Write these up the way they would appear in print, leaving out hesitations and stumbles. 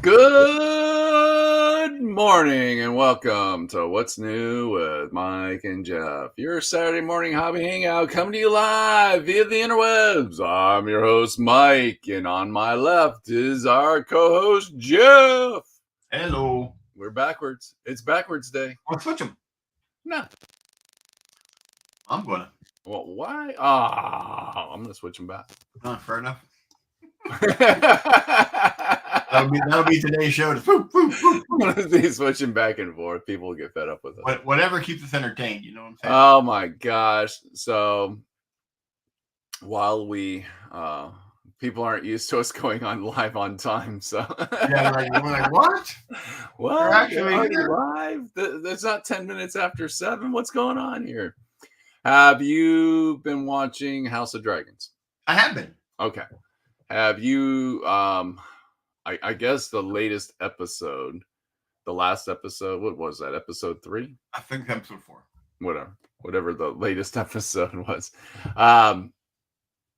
Good morning and welcome to What's New with Mike and Jeff, your Saturday morning hobby hangout coming to you live via the interwebs. I'm your host, Mike, and on my left is our co-host, Jeff. Hello. We're backwards. It's backwards day. I'll switch them. No. I'm gonna. Well, why? I'm going to switch them back. Fair enough. That'll be today's show. I'm going to be switching back and forth. People will get fed up with it. Whatever keeps us entertained, you know what I'm saying? Oh my gosh. So while people aren't used to us going on live on time, so yeah, we're like, what? Well, We're actually live. That's not 10 minutes after 7. What's going on here? Have you been watching House of Dragons? I have been. Okay. Have you I guess the latest episode, the last episode, what was that? Episode 3? I think episode 4. Whatever the latest episode was.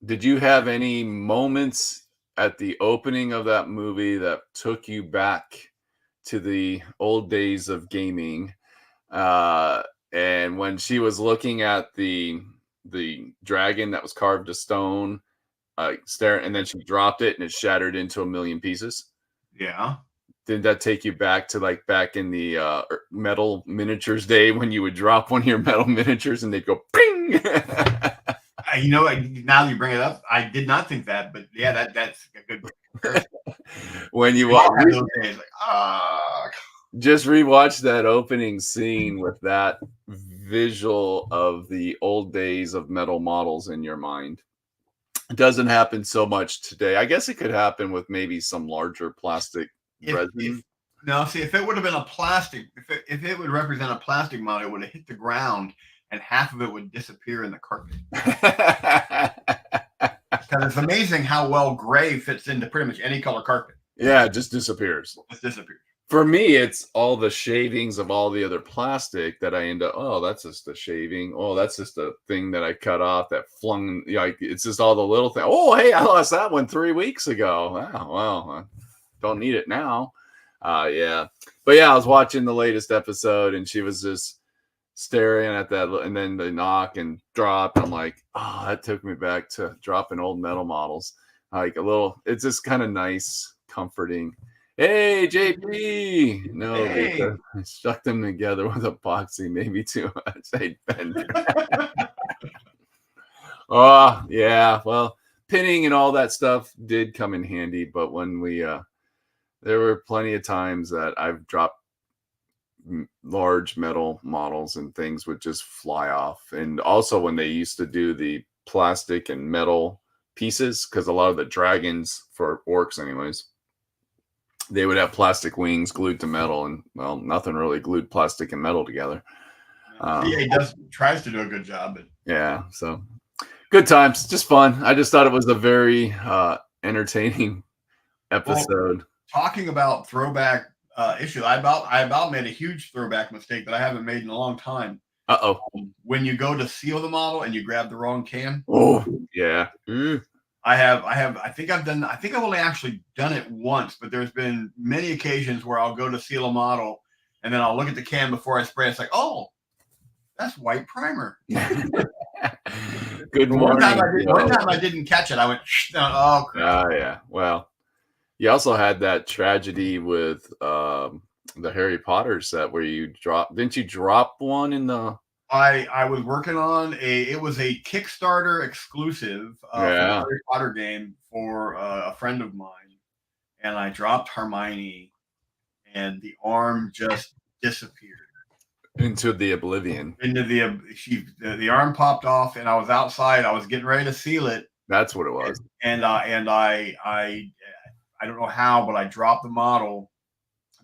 Did you have any moments at the opening of that movie that took you back to the old days of gaming? And when she was looking at the dragon that was carved to stone, staring, and then she dropped it and it shattered into a million pieces. Yeah. Did that take you back to like back in the metal miniatures day when you would drop one of your metal miniatures and they'd go ping? You know, now that you bring it up, I did not think that, but yeah, that's a good comparison. When you watch those days, just rewatch that opening scene with that visual of the old days of metal models in your mind. It doesn't happen so much today. I guess it could happen with maybe some larger plastic resin. If it would have been a plastic, if it would represent a plastic model, it would have hit the ground and half of it would disappear in the carpet. Because it's amazing how well gray fits into pretty much any color carpet. Yeah, it just disappears. It disappears. For me, it's all the shavings of all the other plastic that I end up, that's just a shaving. Oh, that's just a thing that I cut off that flung, it's just all the little things. Oh, hey, I lost that one 3 weeks ago. Oh, well, I don't need it now. Yeah. But yeah, I was watching the latest episode and she was just staring at that, and then the knock and drop. I'm like, that took me back to dropping old metal models. Like it's just kind of nice, comforting. Hey, JP. No, hey. I stuck them together with epoxy, maybe too much. Hey, Bender. Oh, yeah. Well, pinning and all that stuff did come in handy, but when there were plenty of times that I've dropped large metal models and things would just fly off. And also when they used to do the plastic and metal pieces, because a lot of the dragons, for orcs anyways, they would have plastic wings glued to metal, and well, nothing really glued plastic and metal together. He tries to do a good job, but yeah, so good times, just fun. I just thought it was a very entertaining episode. Well, talking about throwback issue, I about made a huge throwback mistake that I haven't made in a long time. When you go to seal the model and you grab the wrong can. Oh yeah. I think I've only actually done it once, but there's been many occasions where I'll go to seal a model and then I'll look at the can before I spray. It's like, oh, that's white primer. Good morning. One time I didn't catch it. I went, oh crap. Yeah. Well, you also had that tragedy with the Harry Potter set where didn't you drop one in the... I was working on it was a Kickstarter exclusive for the Harry Potter game for a friend of mine, and I dropped Hermione and the arm just disappeared into the oblivion. The arm popped off, and I was outside. I was getting ready to seal it. That's what it was. And I don't know how, but I dropped the model.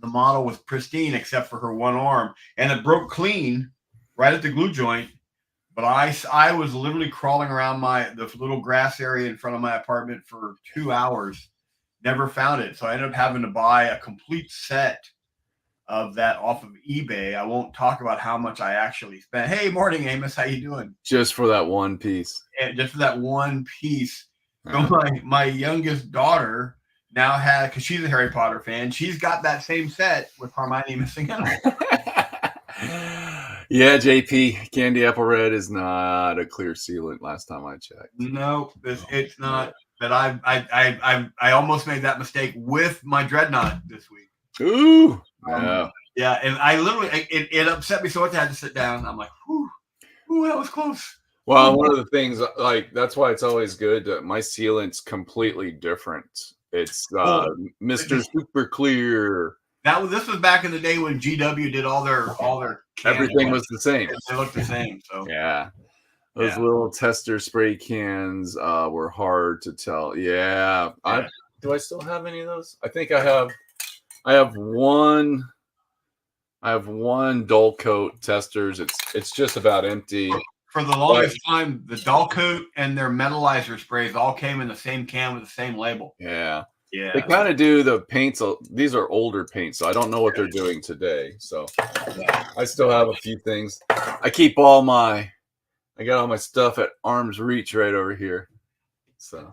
The model was pristine except for her one arm, and it broke clean right at the glue joint. But I was literally crawling around the little grass area in front of my apartment for 2 hours, never found it. So I ended up having to buy a complete set of that off of eBay. I won't talk about how much I actually spent. Hey, morning, Amos. How you doing? Just for that one piece. And just for that one piece. So my youngest daughter now has, because she's a Harry Potter fan, she's got that same set with Hermione missing out. Yeah, JP, Candy Apple Red is not a clear sealant. Last time I checked. No, it's not. But I almost made that mistake with my Dreadnought this week. Ooh, no. Yeah, and I literally it upset me so much I had to sit down. I'm like, whew, that was close. Well, one of the things, like, that's why it's always good. My sealant's completely different. It's Mr. Super Clear. This was back in the day when GW did all their everything was the same. They looked the same. So yeah, those little tester spray cans were hard to tell. Yeah, do I still have any of those? I think I have. I have one dull coat testers. It's just about empty. For the longest time, the dull coat and their metallizer sprays all came in the same can with the same label. Yeah. Yeah. They kind of do the paints. These are older paints, so I don't know what they're doing today. So I still have a few things. I got all my stuff at arm's reach right over here. So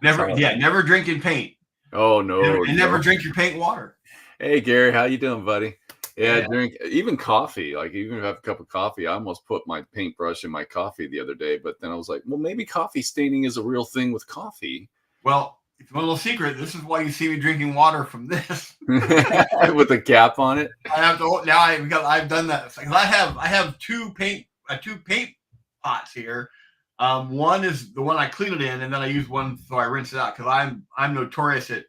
never drinking paint. Oh no. Never drink your paint water. Hey Gary, how you doing, buddy? Yeah, drink even coffee. Like, even if I have a cup of coffee, I almost put my paintbrush in my coffee the other day, but then I was like, well, maybe coffee staining is a real thing with coffee. Well, if you want a little secret, this is why you see me drinking water from this with a cap on it. I have to now. I've done that. I have two paint pots here. One is the one I clean it in, and then I use one so I rinse it out because I'm notorious at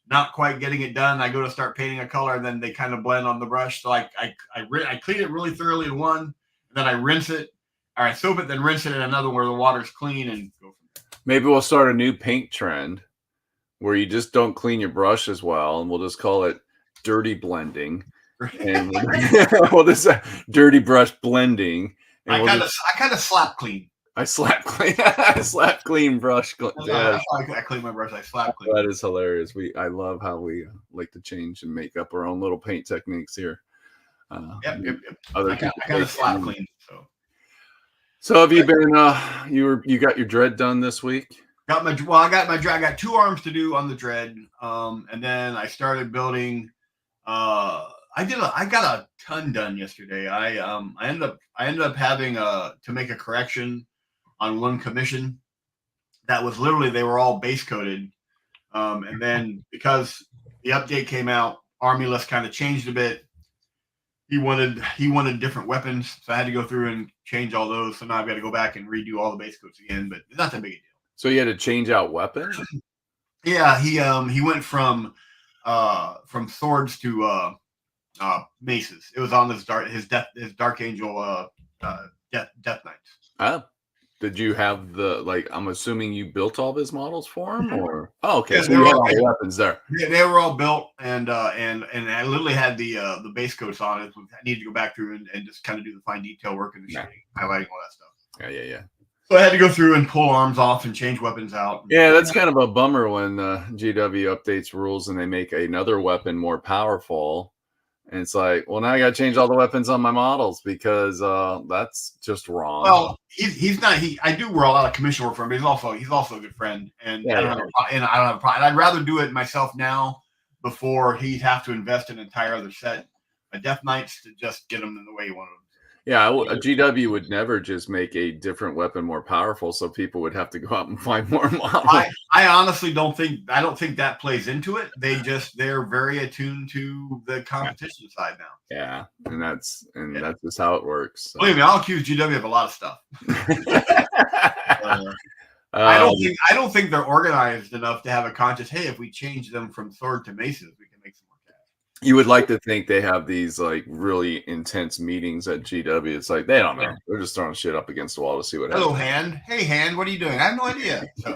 not quite getting it done. I go to start painting a color, and then they kind of blend on the brush. So I clean it really thoroughly in one, and then I rinse it, or I soap it, then rinse it in another where the water's clean, and go from there. Maybe we'll start a new paint trend where you just don't clean your brush as well, and we'll just call it dirty blending, and we'll just dirty brush blending. And I kind of slap clean. I slap clean. I slap clean brush. I clean my brush. I slap clean. That is hilarious. I love how we like to change and make up our own little paint techniques here. Yep. I kind of slap clean. So have you been? You got your dread done this week? I got 2 arms to do on the dread, and then I started building. I got a ton done yesterday. I ended up having to make a correction on one commission that was literally, they were all base coated, and then because the update came out, Army List kind of changed a bit. He wanted different weapons, so I had to go through and change all those. So now I've got to go back and redo all the base coats again, but it's not that big a deal. So you had to change out weapons? Yeah, he went from swords to maces. It was on his Dark Angel Death Knights. Oh, did you have I'm assuming you built all his models for him, or okay, so you had all the weapons there. Yeah, they were all built, and I literally had the base coats on it. I needed to go back through and just kind of do the fine detail work and the shading, highlighting all that stuff. Yeah. So I had to go through and pull arms off and change weapons out. Yeah, that's kind of a bummer when GW updates rules and they make another weapon more powerful. And it's like, well, now I got to change all the weapons on my models because that's just wrong. Well, he's not. I do wear a lot of commission work for him, but he's also a good friend, and I don't have a problem. And I'd rather do it myself now before he'd have to invest in an entire other set of Death Knights to just get them in the way he wanted them. Yeah, a GW would never just make a different weapon more powerful, so people would have to go out and find more models. I honestly don't think that plays into it. They're very attuned to the competition side now. Yeah, and that's just how it works. So. Believe me, I'll accuse GW of a lot of stuff. I don't think they're organized enough to have a conscious. Hey, if we change them from sword to maces, we can make some more cash. You would like to think they have these like really intense meetings at GW. It's like they don't know. They're just throwing shit up against the wall to see what happens. Hello, Hand. Hey, Hand, what are you doing? I have no idea. So.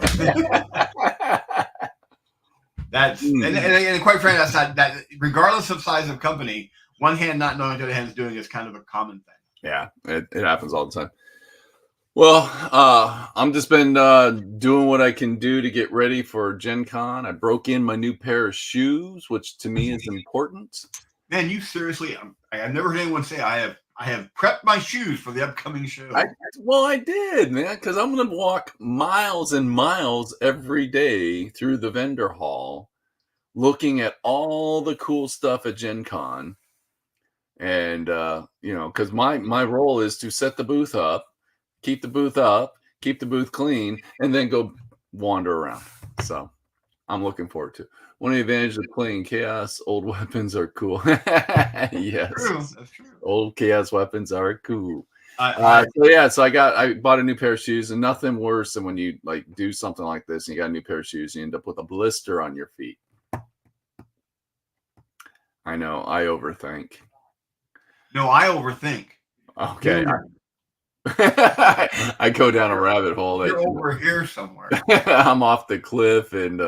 And quite frankly, that's not that. Regardless of size of company, one hand not knowing what the other hand's doing is kind of a common thing. Yeah, it happens all the time. Well, I'm just been doing what I can do to get ready for Gen Con. I broke in my new pair of shoes, which to me is important. Man, you seriously, I've never heard anyone say I have prepped my shoes for the upcoming show. I did, man, because I'm going to walk miles and miles every day through the vendor hall, looking at all the cool stuff at Gen Con. And because my role is to set the booth up, keep the booth clean, and then go wander around. So I'm looking forward to it. One of the advantages of playing Chaos, old weapons are cool. Yes, That's true. Old Chaos weapons are cool. So I bought a new pair of shoes, and nothing worse than when you like do something like this and you got a new pair of shoes, and you end up with a blister on your feet. I know, I overthink. No, I overthink. Okay. I go down a rabbit hole. You're over here somewhere. I'm off the cliff, and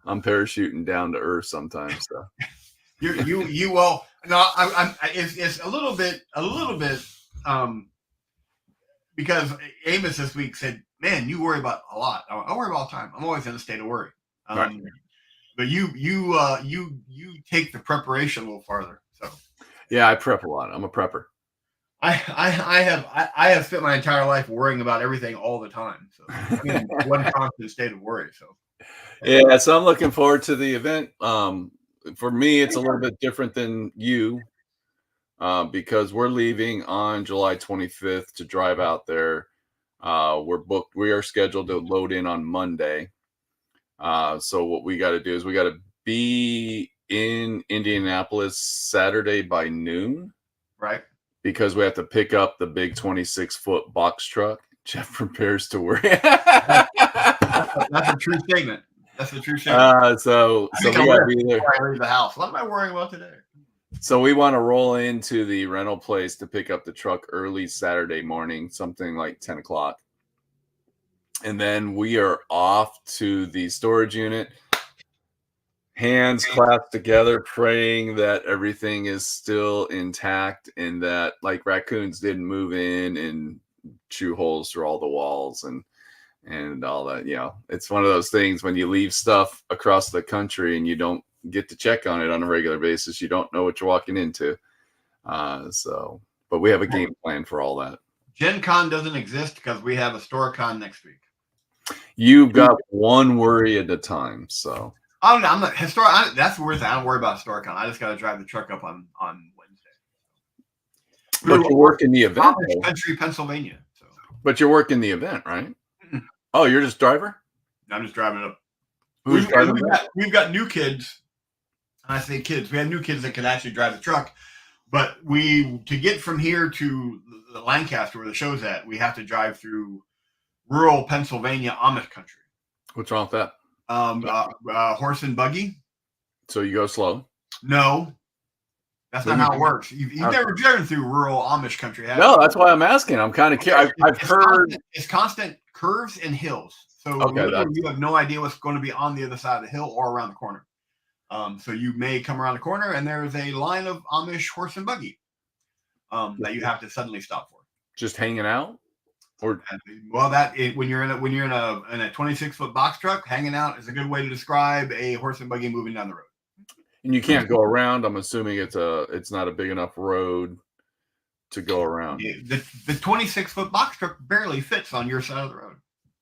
I'm parachuting down to earth sometimes. So you well, no, it's a little bit because Amos this week said, "Man, you worry about a lot." I worry about all the time. I'm always in a state of worry. Right. But you take the preparation a little farther. So yeah, I prep a lot. I'm a prepper. I have spent my entire life worrying about everything all the time. So I'm in one constant state of worry. So yeah, so I'm looking forward to the event. For me, it's a little bit different than you because we're leaving on July 25th to drive out there. We're booked. We are scheduled to load in on Monday. So what we got to do is we got to be in Indianapolis Saturday by noon. Right. Because we have to pick up the big 26-foot box truck. Jeff prepares to work. That's a true statement. That's a true statement. So we got to be there. Before I leave the house. What am I worrying about today? So we want to roll into the rental place to pick up the truck early Saturday morning, something like 10 o'clock. And then we are off to the storage unit, hands clasped together, praying that everything is still intact and that like raccoons didn't move in and chew holes through all the walls and all that. It's one of those things when you leave stuff across the country and you don't get to check on it on a regular basis, you don't know what you're walking into. But we have a game plan for all that. Gen Con doesn't exist because we have a store con next week. You've got one worry at a time. So I'm not historic. That's the worst thing. I don't worry about StoreCon. I just got to drive the truck up on Wednesday. But you're working the event, Country, Pennsylvania. So. But you're working the event, right? Mm-hmm. Oh, you're just driver? I'm just driving it up. Who's driving? We've got new kids. And I say kids. We have new kids that can actually drive the truck. But to get from here to the Lancaster, where the show's at, we have to drive through rural Pennsylvania Amish country. What's wrong with that? Horse and buggy. So you go slow? No, that's not how it works. You've never driven through rural Amish country, have you? No, that's why I'm asking. I'm kind of curious. I've heard it's constant curves and hills. So you have no idea what's going to be on the other side of the hill or around the corner. So you may come around the corner and there's a line of Amish horse and buggy that you have to suddenly stop for. Just hanging out. When you're in a 26-foot box truck, hanging out is a good way to describe a horse and buggy moving down the road. And you can't go around. I'm assuming it's not a big enough road to go around. Yeah, the 26-foot box truck barely fits on your side of the road.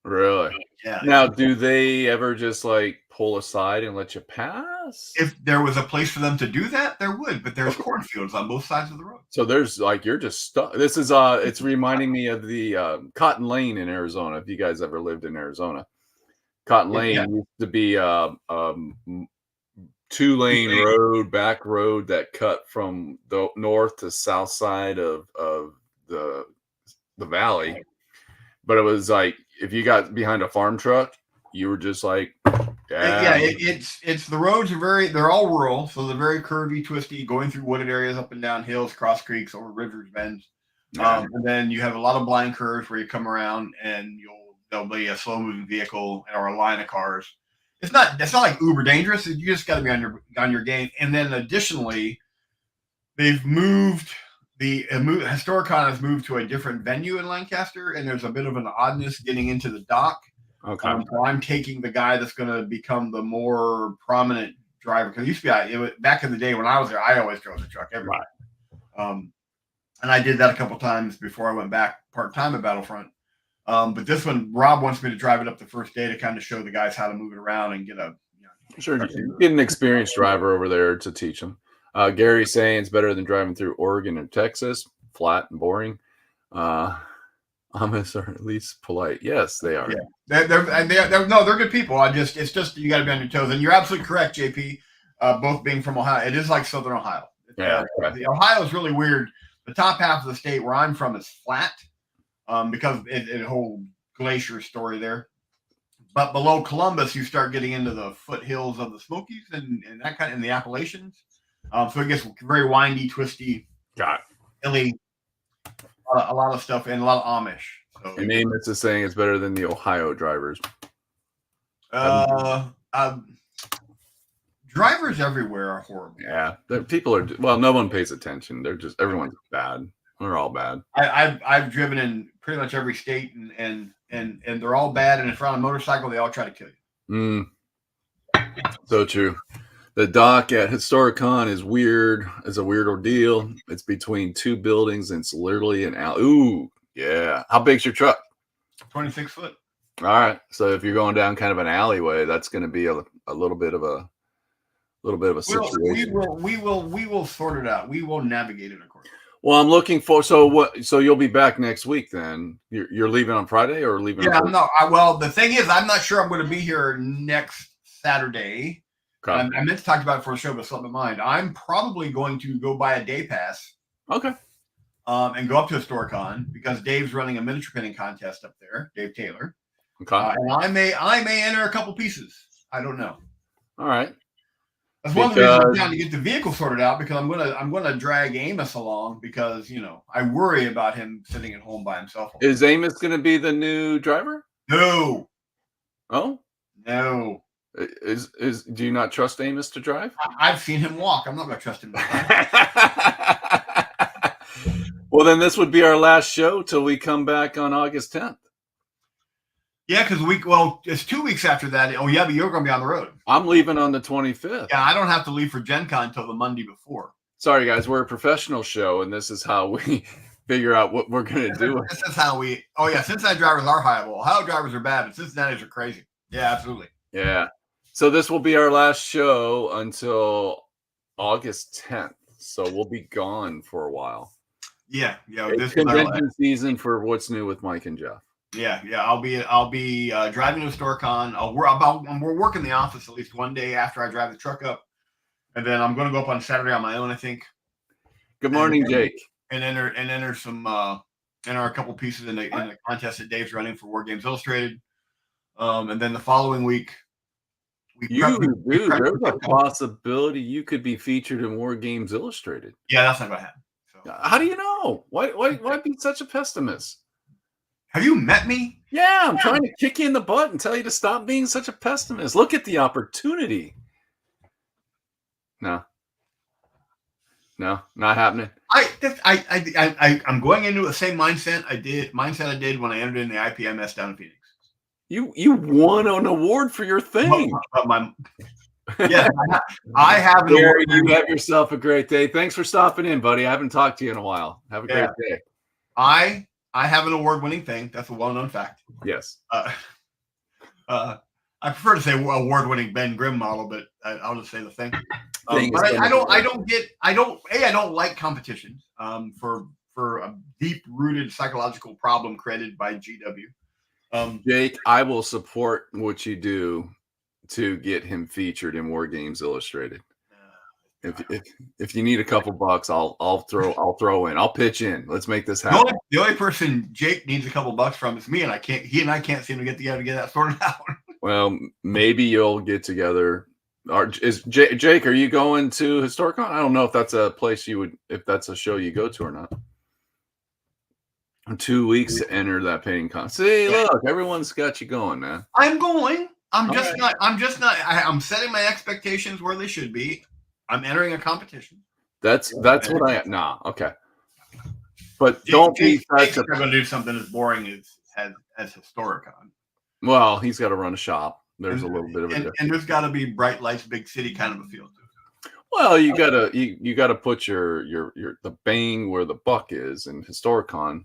Really? Yeah. Now, do they ever just like pull aside and let you pass? If there was a place for them to do that, there would, but there's cornfields on both sides of the road. So there's like, you're just stuck. This is it's reminding me of the Cotton Lane in Arizona. If you guys ever lived in Arizona, Cotton Lane used to be a 2-lane road, back road that cut from the north to south side of the valley. But it was like, if you got behind a farm truck, you were just like, it's the roads are they're all rural, so they're very curvy, twisty, going through wooded areas, up and down hills, cross creeks, over rivers, bends. And then you have a lot of blind curves where you come around and there'll be a slow moving vehicle or a line of cars. It's not like uber dangerous. You just got to be on your game. And then additionally, they've moved. Historicon has moved to a different venue in Lancaster, and there's a bit of an oddness getting into the dock. Okay. So I'm taking the guy that's going to become the more prominent driver. Because it used to be back in the day when I was there, I always drove the truck everywhere. and I did that a couple times before I went back part-time at Battlefront. But this one, Rob wants me to drive it up the first day to kind of show the guys how to move it around and get a. Sure, you get an experienced driver over there to teach them. Gary's saying it's better than driving through Oregon and Texas, flat and boring. Amish are at least polite. Yes, they are. Yeah, they're good people. It's just you got to be on your toes, and you're absolutely correct, JP. Both being from Ohio, it is like Southern Ohio. Yeah, the Ohio is really weird. The top half of the state where I'm from is flat, because it a whole glacier story there. But below Columbus, you start getting into the foothills of the Smokies and that kind of in the Appalachians. So it gets very windy, twisty, hilly, a lot of stuff, and a lot of Amish. So, and Amos is saying it's better than the Ohio drivers. Drivers everywhere are horrible. Yeah, people are. Well, no one pays attention. They're just everyone's bad. They're all bad. I've driven in pretty much every state, and they're all bad. And if you're on a motorcycle, they all try to kill you. So true. The dock at Historicon is weird. It's a weird ordeal. It's between two buildings, and it's literally an alley. Ooh, yeah. How big's your truck? 26 foot. All right. So if you're going down kind of an alleyway, that's going to be a little bit of a situation. We will sort it out. We will navigate it accordingly. Well, I'm looking for. So what? So you'll be back next week then? You're leaving on Friday or leaving? Yeah, well, the thing is, I'm not sure I'm going to be here next Saturday. Okay. I meant to talk about it for a show, but slipped my mind. I'm probably going to go buy a day pass. Okay. And go up to Historicon because Dave's running a miniature painting contest up there. Dave Taylor. Okay. And I may enter a couple pieces. I don't know. All right. That's one of the reasons I'm down to get the vehicle sorted out because I'm gonna drag Amos along because I worry about him sitting at home by himself. Is Amos gonna be the new driver? No. Oh? No. Do you not trust Amos to drive? I've seen him walk. I'm not gonna trust him to drive. Well, then this would be our last show till we come back on August 10th. Yeah, because it's 2 weeks after that. Oh, yeah, but you're going to be on the road. I'm leaving on the 25th. Yeah, I don't have to leave for Gen Con until the Monday before. Sorry, guys. We're a professional show, and this is how we figure out what we're going to do. This is how we... Oh, yeah, Cincinnati drivers are high. Well, Ohio drivers are bad, but Cincinnati's are crazy. Yeah, absolutely. Yeah. So this will be our last show until August 10th. So we'll be gone for a while. Yeah. This convention season for What's New with Mike and Jeff. Yeah. I'll be driving to Historicon. We're working the office at least one day after I drive the truck up, and then I'm going to go up on Saturday on my own. I think. Good morning, Jake. And enter a couple pieces in the contest that Dave's running for War Games Illustrated, and then the following week. There's a possibility you could be featured in War Games Illustrated. Yeah, that's not going to happen. So. How do you know? Why be such a pessimist? Have you met me? Yeah, I'm trying to kick you in the butt and tell you to stop being such a pessimist. Look at the opportunity. No, not happening. I'm going into the same mindset I did when I entered in the IPMS down in Phoenix. You won an award for your thing. Yeah, I have. Gary, you have yourself a great day. Thanks for stopping in, buddy. I haven't talked to you in a while. Have a great day. I have an award-winning thing. That's a well-known fact. Yes. I prefer to say award-winning Ben Grimm model, but I'll just say the thing. But I don't like competition for a deep-rooted psychological problem created by GW. Jake, I will support what you do to get him featured in War Games Illustrated. If you need a couple bucks, I'll throw in. I'll pitch in. Let's make this happen. The only person Jake needs a couple bucks from is me, and he and I can't seem to get together to get that sorted out. Well, maybe you'll get together. Jake, are you going to Historicon? I don't know if that's a place if that's a show you go to or not. 2 weeks to enter that painting contest. See, look, everyone's got you going, man. I'm going. I'm just not. I'm setting my expectations where they should be. I'm entering a competition. That's what I. Nah, okay. But don't be such a. I'm going to do something as boring as Historicon. Well, he's got to run a shop. There's a little bit of a difference. And there's got to be bright lights, big city kind of a feel to it. Well, you gotta put your the bang where the buck is, and Historicon,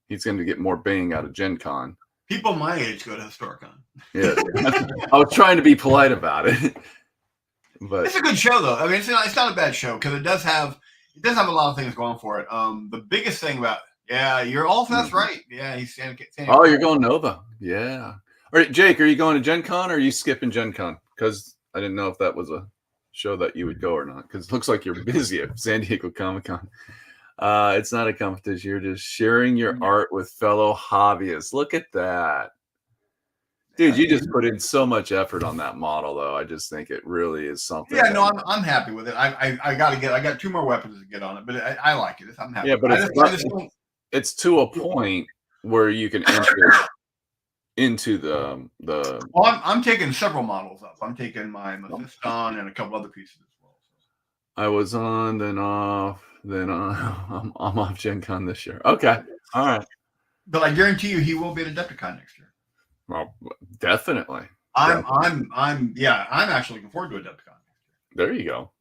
he's gonna get more bang out of Gen Con. People my age go to Historicon. Yeah. I was trying to be polite about it. But it's a good show though. I mean, it's not a bad show because it does have a lot of things going for it. The biggest thing about that's right. Yeah, he's standing. Oh, you're going Nova. Yeah. All right, Jake, are you going to Gen Con or are you skipping Gen Con? Because I didn't know if that was a show that you would go or not. Because it looks like you're busy at San Diego Comic Con. It's not a competition. You're just sharing your art with fellow hobbyists. Look at that. Dude, you just put in so much effort on that model, though. I just think it really is something. Yeah, no, I'm happy with it. I got 2 more weapons to get on it, but I like it. I'm happy. Yeah, but it's to a point where you can enter into the. Well, I'm taking several models up. I'm taking my Mephiston and a couple other pieces as well. I was on, then off, then on. I'm off Gen Con this year. Okay, all right. But I guarantee you, he will be at Adepticon next year. Well, definitely. I'm actually looking forward to Adepticon. There you go.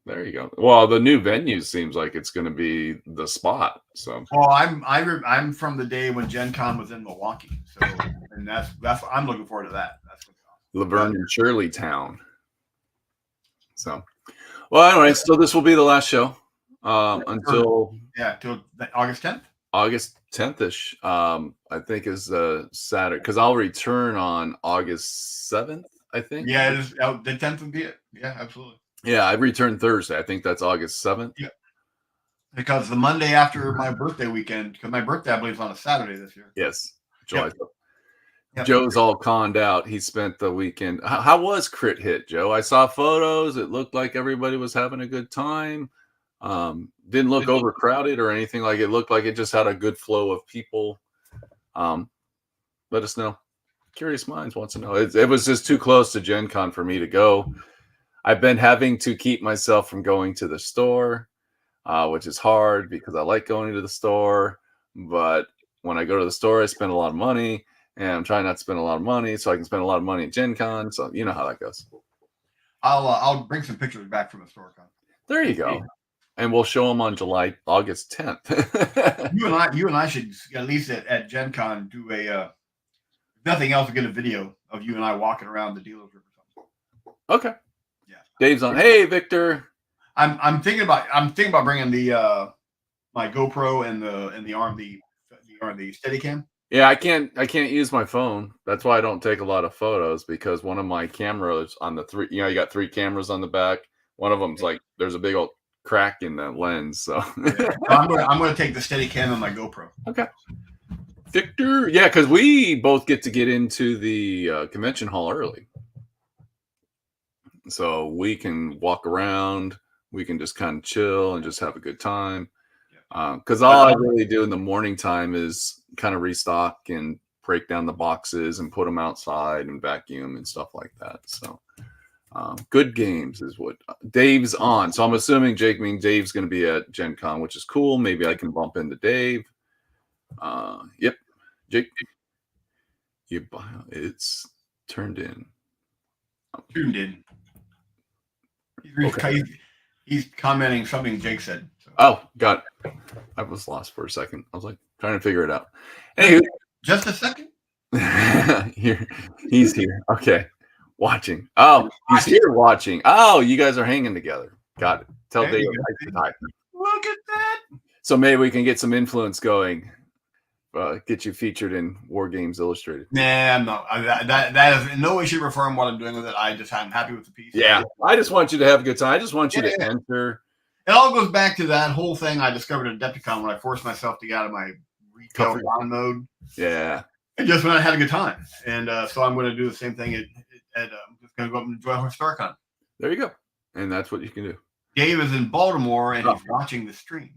Well, the new venue seems like it's going to be the spot. So. Well, I'm from the day when Gen Con was in Milwaukee, so and that's I'm looking forward to that. That's Laverne and Shirley Town. So, well, anyway, so this will be the last show until August 10th. August 10th-ish, I think is Saturday, because I'll return on August 7th, I think. Yeah, it is, the 10th would be it. Yeah, absolutely. Yeah, I return Thursday. I think that's August 7th. Yeah. Because the Monday after my birthday weekend, because my birthday, I believe, is on a Saturday this year. Yes, July 7th. Yep. Joe's all conned out. He spent the weekend. How was Crit Hit, Joe? I saw photos. It looked like everybody was having a good time. Didn't look overcrowded or anything. Like, it looked like it just had a good flow of people. Let us know. Curious Minds wants to know. It was just too close to Gen Con for me to go. I've been having to keep myself from going to the store, which is hard because I like going to the store. But when I go to the store, I spend a lot of money, and I'm trying not to spend a lot of money so I can spend a lot of money at Gen Con. So you know how that goes. I'll bring some pictures back from the store. There you go. And we'll show them on August 10th. you and I should at least at Gen Con do a nothing else, get a video of you and I walking around the dealership or something. Okay. Yeah. Dave's on. Hey, Victor. I'm thinking about bringing the my GoPro and the arm the Steadicam. Yeah, I can't use my phone. That's why I don't take a lot of photos, because one of my cameras on the three, you got 3 cameras on the back. One of them's like there's a big old crack in the lens. So I'm going to take the Steadicam and my GoPro. Okay. Victor, yeah, because we both get into the convention hall early, so we can walk around. We can just kind of chill and just have a good time. Because all I really do in the morning time is kind of restock and break down the boxes and put them outside and vacuum and stuff like that. So good games is what Dave's on. So I'm assuming Jake means Dave's going to be at Gen Con, which is cool. Maybe I can bump into Dave. Yep. Jake, it's turned in. Tuned in. He's commenting something Jake said. So. Oh, got it. I was lost for a second. I was like trying to figure it out. Anywho, just a second. He's here. Okay, watching. Oh, he's here watching. Oh, you guys are hanging together. Got it. Tell Dave. Hi. Look at that. So maybe we can get some influence going. Get you featured in War Games Illustrated. Nah, no. That is in no way, shape, or form what I'm doing with it. I'm happy with the piece. Yeah, I just want you to have a good time. I just want you to enter. It all goes back to that whole thing I discovered at Adepticon when I forced myself to get out of my retail con mode. Yeah. And just when I had a good time. And so I'm going to do the same thing I'm just going to go up and enjoy Historicon. There you go. And that's what you can do. Dave is in Baltimore and he's watching the stream.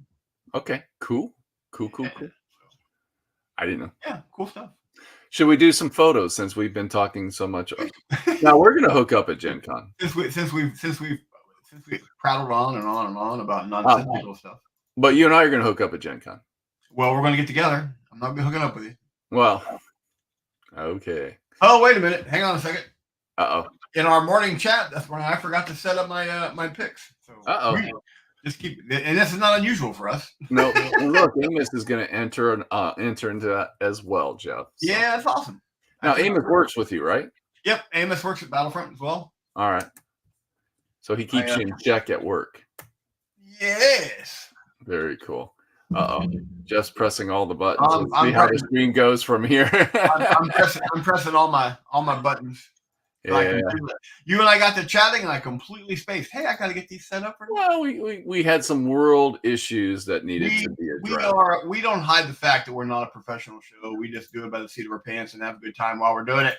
Okay, cool. I didn't know. Yeah, cool stuff. Should we do some photos since we've been talking so much? Now we're going to hook up at Gen Con. Since we've prattled on and on and on about nonsensical stuff. But you and I are going to hook up at Gen Con. Well, we're going to get together. I'm not hooking up with you. Well, okay. Oh, wait a minute. Hang on a second. Uh-oh. In our morning chat, that's when I forgot to set up my my picks. So Uh-oh. we just keep, and this is not unusual for us. No, look, Amos is going to enter into that as well, Jeff. So. Yeah, that's awesome. Now, Amos works with you, right? Yep, Amos works at Battlefront as well. All right. So he keeps you in check at work. Yes. Very cool. Uh-oh. Just pressing all the buttons. I'm see how the screen goes from here. I'm pressing all my buttons. Yeah. You and I got to chatting, and I completely spaced. Hey, I got to get these set up. Well, we had some world issues that needed to be addressed. We don't hide the fact that we're not a professional show. We just do it by the seat of our pants and have a good time while we're doing it.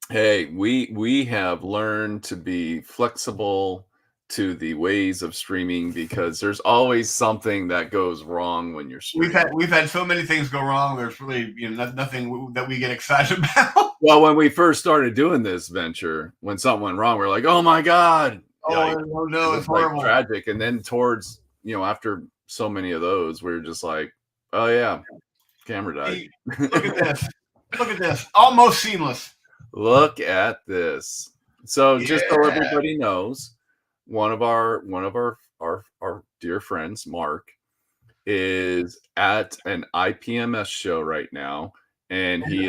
Hey, we have learned to be flexible to the ways of streaming because there's always something that goes wrong when you're streaming. We've had so many things go wrong. There's really nothing that we get excited about. Well, when we first started doing this venture, when something went wrong, we're like, "Oh my god!" Oh no, it's horrible, tragic. And then towards after so many of those, we're just like, "Oh yeah, camera died." Hey, look at this! Look at this! Almost seamless. Look at this. So just so everybody knows. One of our dear friends, Mark, is at an IPMS show right now, and he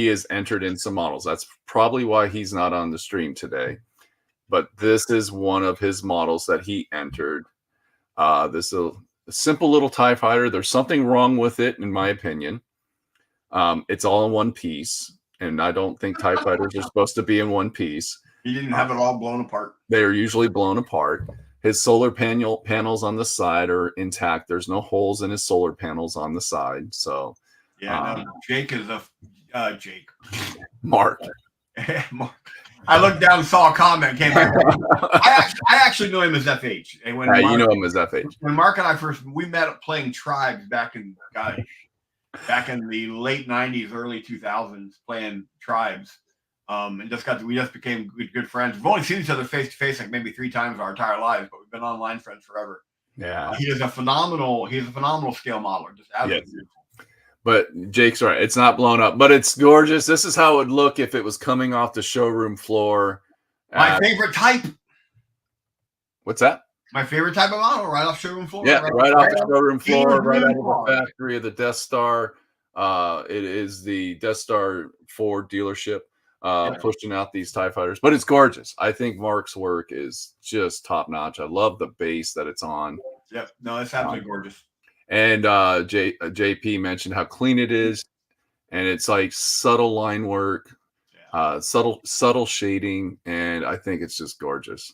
is entered in some models. That's probably why he's not on the stream today. But this is one of his models that he entered. This is a simple little TIE fighter. There's something wrong with it, in my opinion. It's all in one piece, and I don't think TIE fighters are supposed to be in one piece. He didn't have it all blown apart. They are usually blown apart. His solar panels on the side are intact. There's no holes in his solar panels on the side. So, no, Jake is Jake. Mark. Mark. I looked down and saw a comment. Came back. I actually know him as FH. And when you know him as FH. When Mark and I we met playing Tribes back in the late '90s, early 2000s, playing Tribes. And we just became good friends. We've only seen each other face to face like maybe 3 times our entire lives, but we've been online friends forever. Yeah, he's a phenomenal scale modeler. Just absolutely beautiful. But Jake's right; it's not blown up, but it's gorgeous. This is how it would look if it was coming off the showroom floor. My favorite type. What's that? My favorite type of model, right off showroom floor. Yeah, right off the showroom floor, right out of the factory of the Death Star. It is the Death Star 4 dealership. Pushing out these TIE fighters, but it's gorgeous. I think Mark's work is just top notch. I love the base that it's on. Yep, no, it's absolutely gorgeous. And JP mentioned how clean it is, and it's like subtle line work, subtle shading, and I think it's just gorgeous.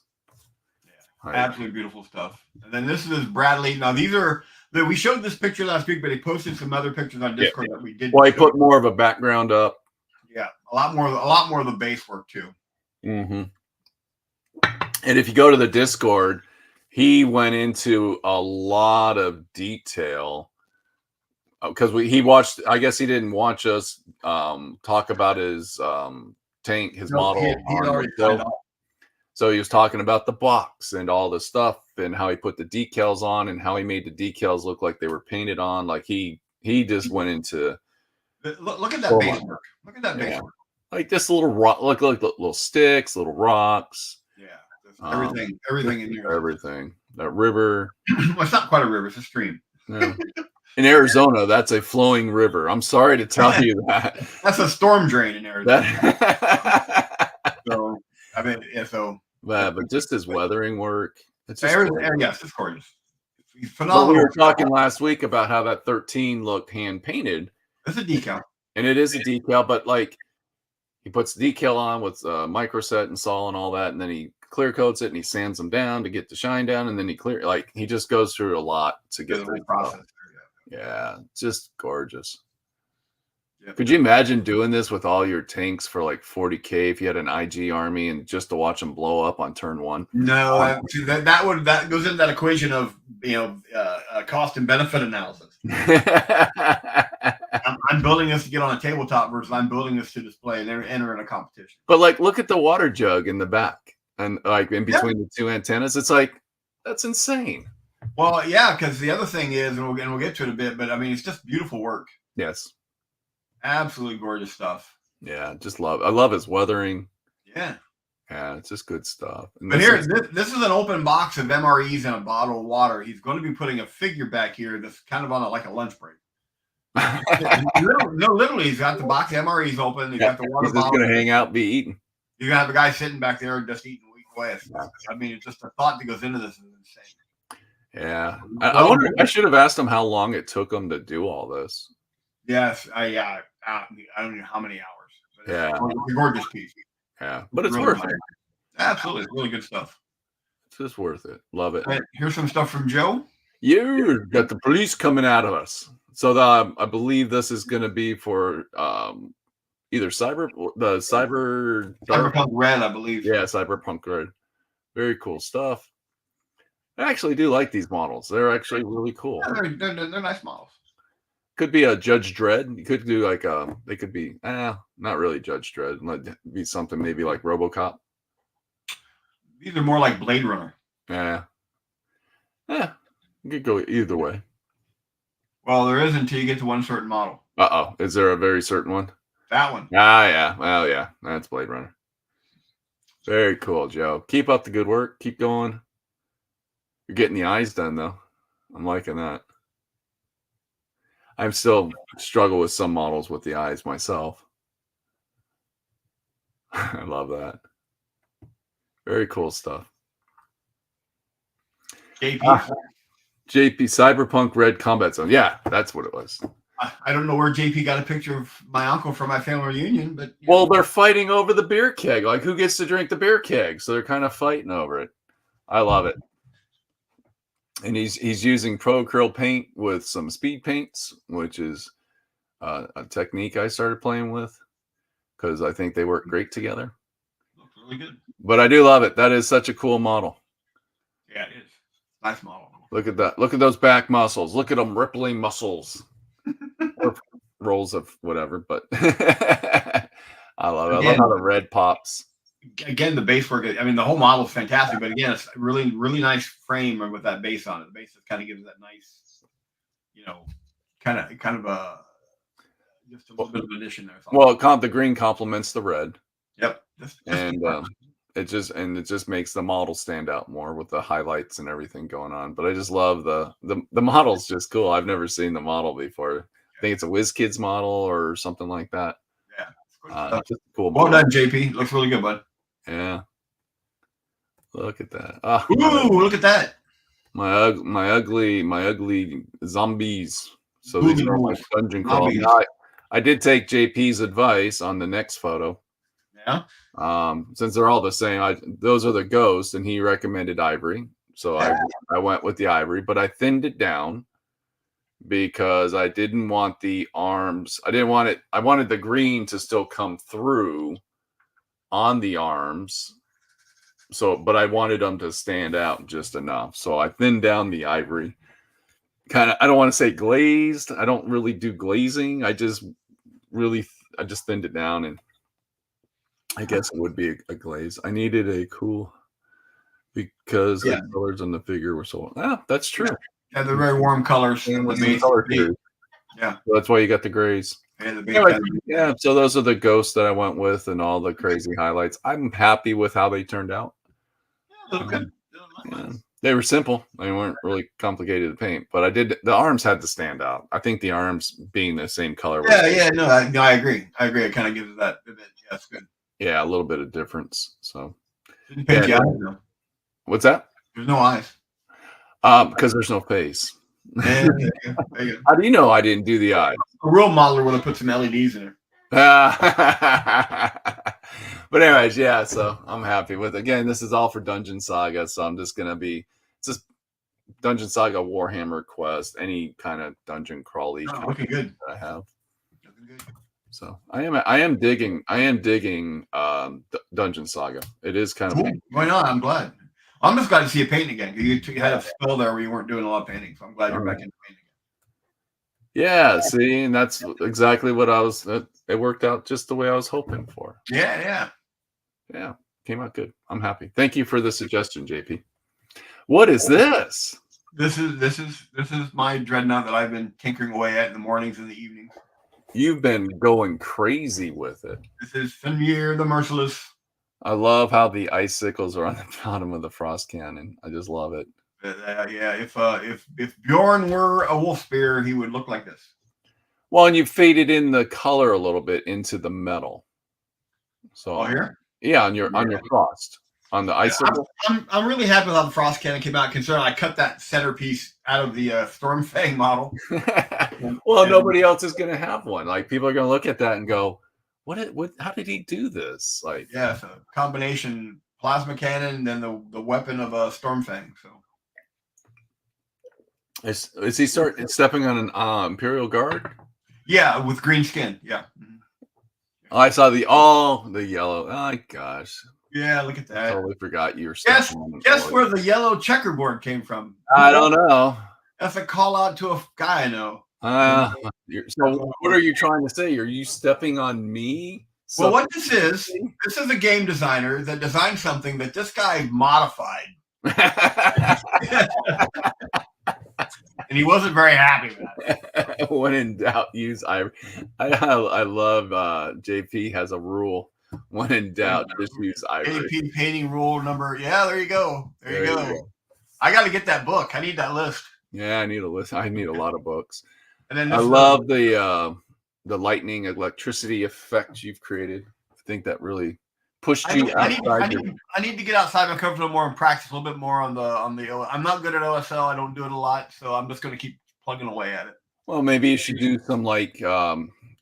Yeah, absolutely beautiful stuff. And then this is Bradley. Now we showed this picture last week, but he posted some other pictures on Discord that we did. Well, he put more of a background up. Yeah, a lot more of the base work too. Mm-hmm. And if you go to the Discord, he went into a lot of detail because he watched. I guess he didn't watch us talk about his tank, his model. He'd already signed off. So he was talking about the box and all the stuff and how he put the decals on and how he made the decals look like they were painted on. Like he just went into. Look at that base work. Look at that base work. Like this little rock, look little sticks, little rocks. Yeah, everything in here. Everything. That river. Well, it's not quite a river; it's a stream. Yeah. In Arizona, that's a flowing river. I'm sorry to tell you that. That's a storm drain in Arizona. So I mean, but just his weathering work. It's just yes, it's gorgeous. It's phenomenal. But we were talking last week about how that 13 looked hand painted. It's a decal. And it is a decal, but like he puts the decal on with microset and sol and all that, and then he clear coats it and he sands them down to get the shine down, and then he just goes through a lot to get the process. Yeah, just gorgeous. Yep. Could you imagine doing this with all your tanks for like 40K if you had an IG army and just to watch them blow up on turn 1? No, that goes into that equation of cost and benefit analysis. I'm building this to get on a tabletop versus I'm building this to display and enter in a competition. But like, look at the water jug in the back and like in between the 2 antennas. It's like that's insane. Well, yeah, because the other thing is, and we'll get to it a bit, but I mean, it's just beautiful work. Yes. Absolutely gorgeous stuff. Yeah, I love his weathering. Yeah. Yeah, it's just good stuff. And But here, this is an open box of MREs and a bottle of water. He's going to be putting a figure back here that's kind of on like a lunch break. Literally, he's got the box of MREs open. He's got the water he's just bottle. gonna hang out, be eating. You're gonna have a guy sitting back there just eating a week away. I mean, it's just the thought that goes into this is insane. Yeah, I wonder. I should have asked him how long it took him to do all this. Yes, I don't know how many hours. But Yeah, it's a gorgeous piece. Yeah, but it's really worth nice. it. Absolutely, it's really good stuff. It's just worth it. Love it. Right, here's some stuff from Joe. You got the police coming out of us. So I believe this is going to be for either Cyberpunk Red, I believe. Yeah, Cyberpunk Red. Very cool stuff. I actually do like these models. They're actually really cool. Yeah, they're nice models. Could be a Judge Dredd. You could do like they could be not really Judge Dredd. Might be something maybe like RoboCop. These are more like Blade Runner. Yeah. You could go either way. Well, there is until you get to one certain model. Is there a very certain one? That one. Yeah. Well, yeah. That's Blade Runner. Very cool, Joe. Keep up the good work. Keep going. You're getting the eyes done, though. I'm liking that. I'm still struggle with some models with the eyes myself. I love that. Very cool stuff. JP Cyberpunk Red Combat Zone. Yeah, that's what it was. I don't know where JP got a picture of my uncle from my family reunion, but well, they're fighting over the beer keg. Like, who gets to drink the beer keg? So they're kind of fighting over it. I love it. And he's using Pro Acryl paint with some speed paints, which is a technique I started playing with because I think they work great together. Looks really good. But I do love it. That is such a cool model. Yeah, it is. Nice model. Look at that. Look at those back muscles. Look at them rippling muscles. Or rolls of whatever, but I love it. I love how the red pops. Again, the base work, I mean, the whole model is fantastic, but again, it's really, really nice frame with that base on it. The base just kind of gives that nice, kind of a just a little bit of addition there. Well, the green complements the red. Yep. And it just makes the model stand out more with the highlights and everything going on. But I just love the model's just cool. I've never seen the model before. I think it's a WizKids model or something like that. Yeah. Just cool. Well done, JP. Looks really good, bud. Yeah. Look at that. Ooh, look at that. My ugly zombies. So these are my dungeon crawling. I did take JP's advice on the next photo. Yeah. Since they're all the same, those are the ghosts, and he recommended ivory. So I went with the ivory, but I thinned it down because I didn't want the arms. I didn't want it. I wanted the green to still come through on the arms. So, but I wanted them to stand out just enough. So I thinned down the ivory. Kind of, I don't want to say glazed. I don't really do glazing. I just thinned it down, and I guess it would be a glaze. I needed a cool because the colors on the figure were so. That's true. Yeah, they're very warm colors. Yeah, so that's why you got the grays. Yeah, so those are the ghosts that I went with, and all the crazy highlights. I'm happy with how they turned out. Yeah, look good. Yeah. They were simple. They weren't really complicated to paint, but the arms had to stand out. I think the arms being the same color. No, I agree. It kind of gives it that. Yeah, that's good. Yeah, a little bit of difference. So, didn't paint the eyes, what's that? There's no eyes. Because there's no face. There you go. How do you know I didn't do the eyes? A real modeler would have put some LEDs in there. But anyways, yeah. So I'm happy with it. Again, this is all for Dungeon Saga, so I'm just gonna be just Dungeon Saga Warhammer Quest, any kind of dungeon crawly. Looking good. That I have. Looking good. So I am digging Dungeon Saga. It is kind of cool. Why not? I'm glad. I'm just glad to see you painting again. You had a spell there where you weren't doing a lot of painting, so I'm glad you're back into painting. Yeah, see, and that's exactly what it worked out just the way I was hoping for. Yeah. Came out good. I'm happy. Thank you for the suggestion, JP. What is this? This is my dreadnought that I've been tinkering away at in the mornings and the evenings. You've been going crazy with it. This is Fenrir the Merciless. I love how the icicles are on the bottom of the frost cannon. I just love it. Yeah, if Bjorn were a wolf spear, he would look like this. Well, and you faded in the color a little bit into the metal. Oh, So here. yeah, on your frost, on the Yeah, icicle. I'm really happy with how the Frost Cannon came out, considering I cut that centerpiece out of the Stormfang model. Well, And nobody else is gonna have one. Like, people are gonna look at that and go, what how did he do this? Like, yeah, so combination plasma cannon, then the weapon of a Stormfang. So is he stepping on an Imperial Guard? yeah, with green skin. Yeah. Mhm. Oh, I saw the yellow. Oh gosh. Yeah, look at that. Totally forgot you were Guess stepping on an guess orc. where the yellow checkerboard came from? I don't know. That's a call out to a guy I know. Uh, so what are you trying to say? Are you stepping on me? Well, what this is a game designer that designed something that this guy modified, and he wasn't very happy with it. When in doubt, use ivory. I love JP has a rule. When in doubt, just use ivory. AP painting rule number. Yeah, there you go. There you go. I got to get that book. I need that list. Yeah, I need a list. I need a lot of books. And then I love the lightning electricity effect you've created. I think that really pushed you outside. I need to get outside my comfort zone more and practice a little bit more on the. I'm not good at OSL. I don't do it a lot, so I'm just going to keep plugging away at it. Well, maybe you should do some like.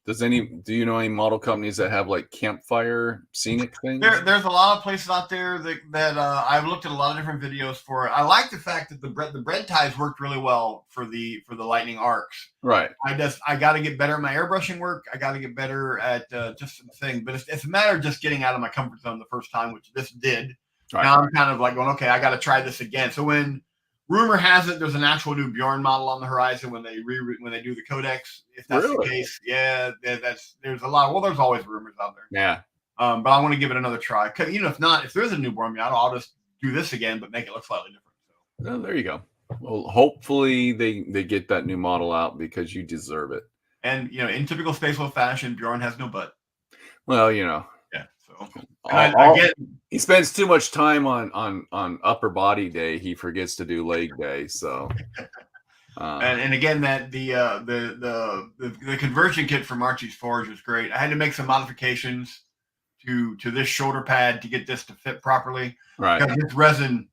Do you know any model companies that have like campfire scenic things? There's a lot of places out there that I've looked at a lot of different videos for. I like the fact that the bread ties worked really well for the lightning arcs. Right. I got to get better at my airbrushing work. I got to get better at just some thing. But it's a matter of just getting out of my comfort zone the first time, which this did. Right. Now I'm kind of like going, okay, I got to try this again. So when rumor has it there's an actual new Bjorn model on the horizon when they do the codex. If that's the case, yeah, there's a lot. Well, there's always rumors out there. Yeah. But I want to give it another try. If there's a new Bjorn model, I'll just do this again, but make it look slightly different. So. Oh, there you go. Well, hopefully they get that new model out because you deserve it. And in typical Space Wolf fashion, Bjorn has no butt. Well, Yeah. So again, he spends too much time on upper body day. He forgets to do leg day. So, and again, that the conversion kit from Archie's Forge was great. I had to make some modifications to this shoulder pad to get this to fit properly. Right. Because this resin,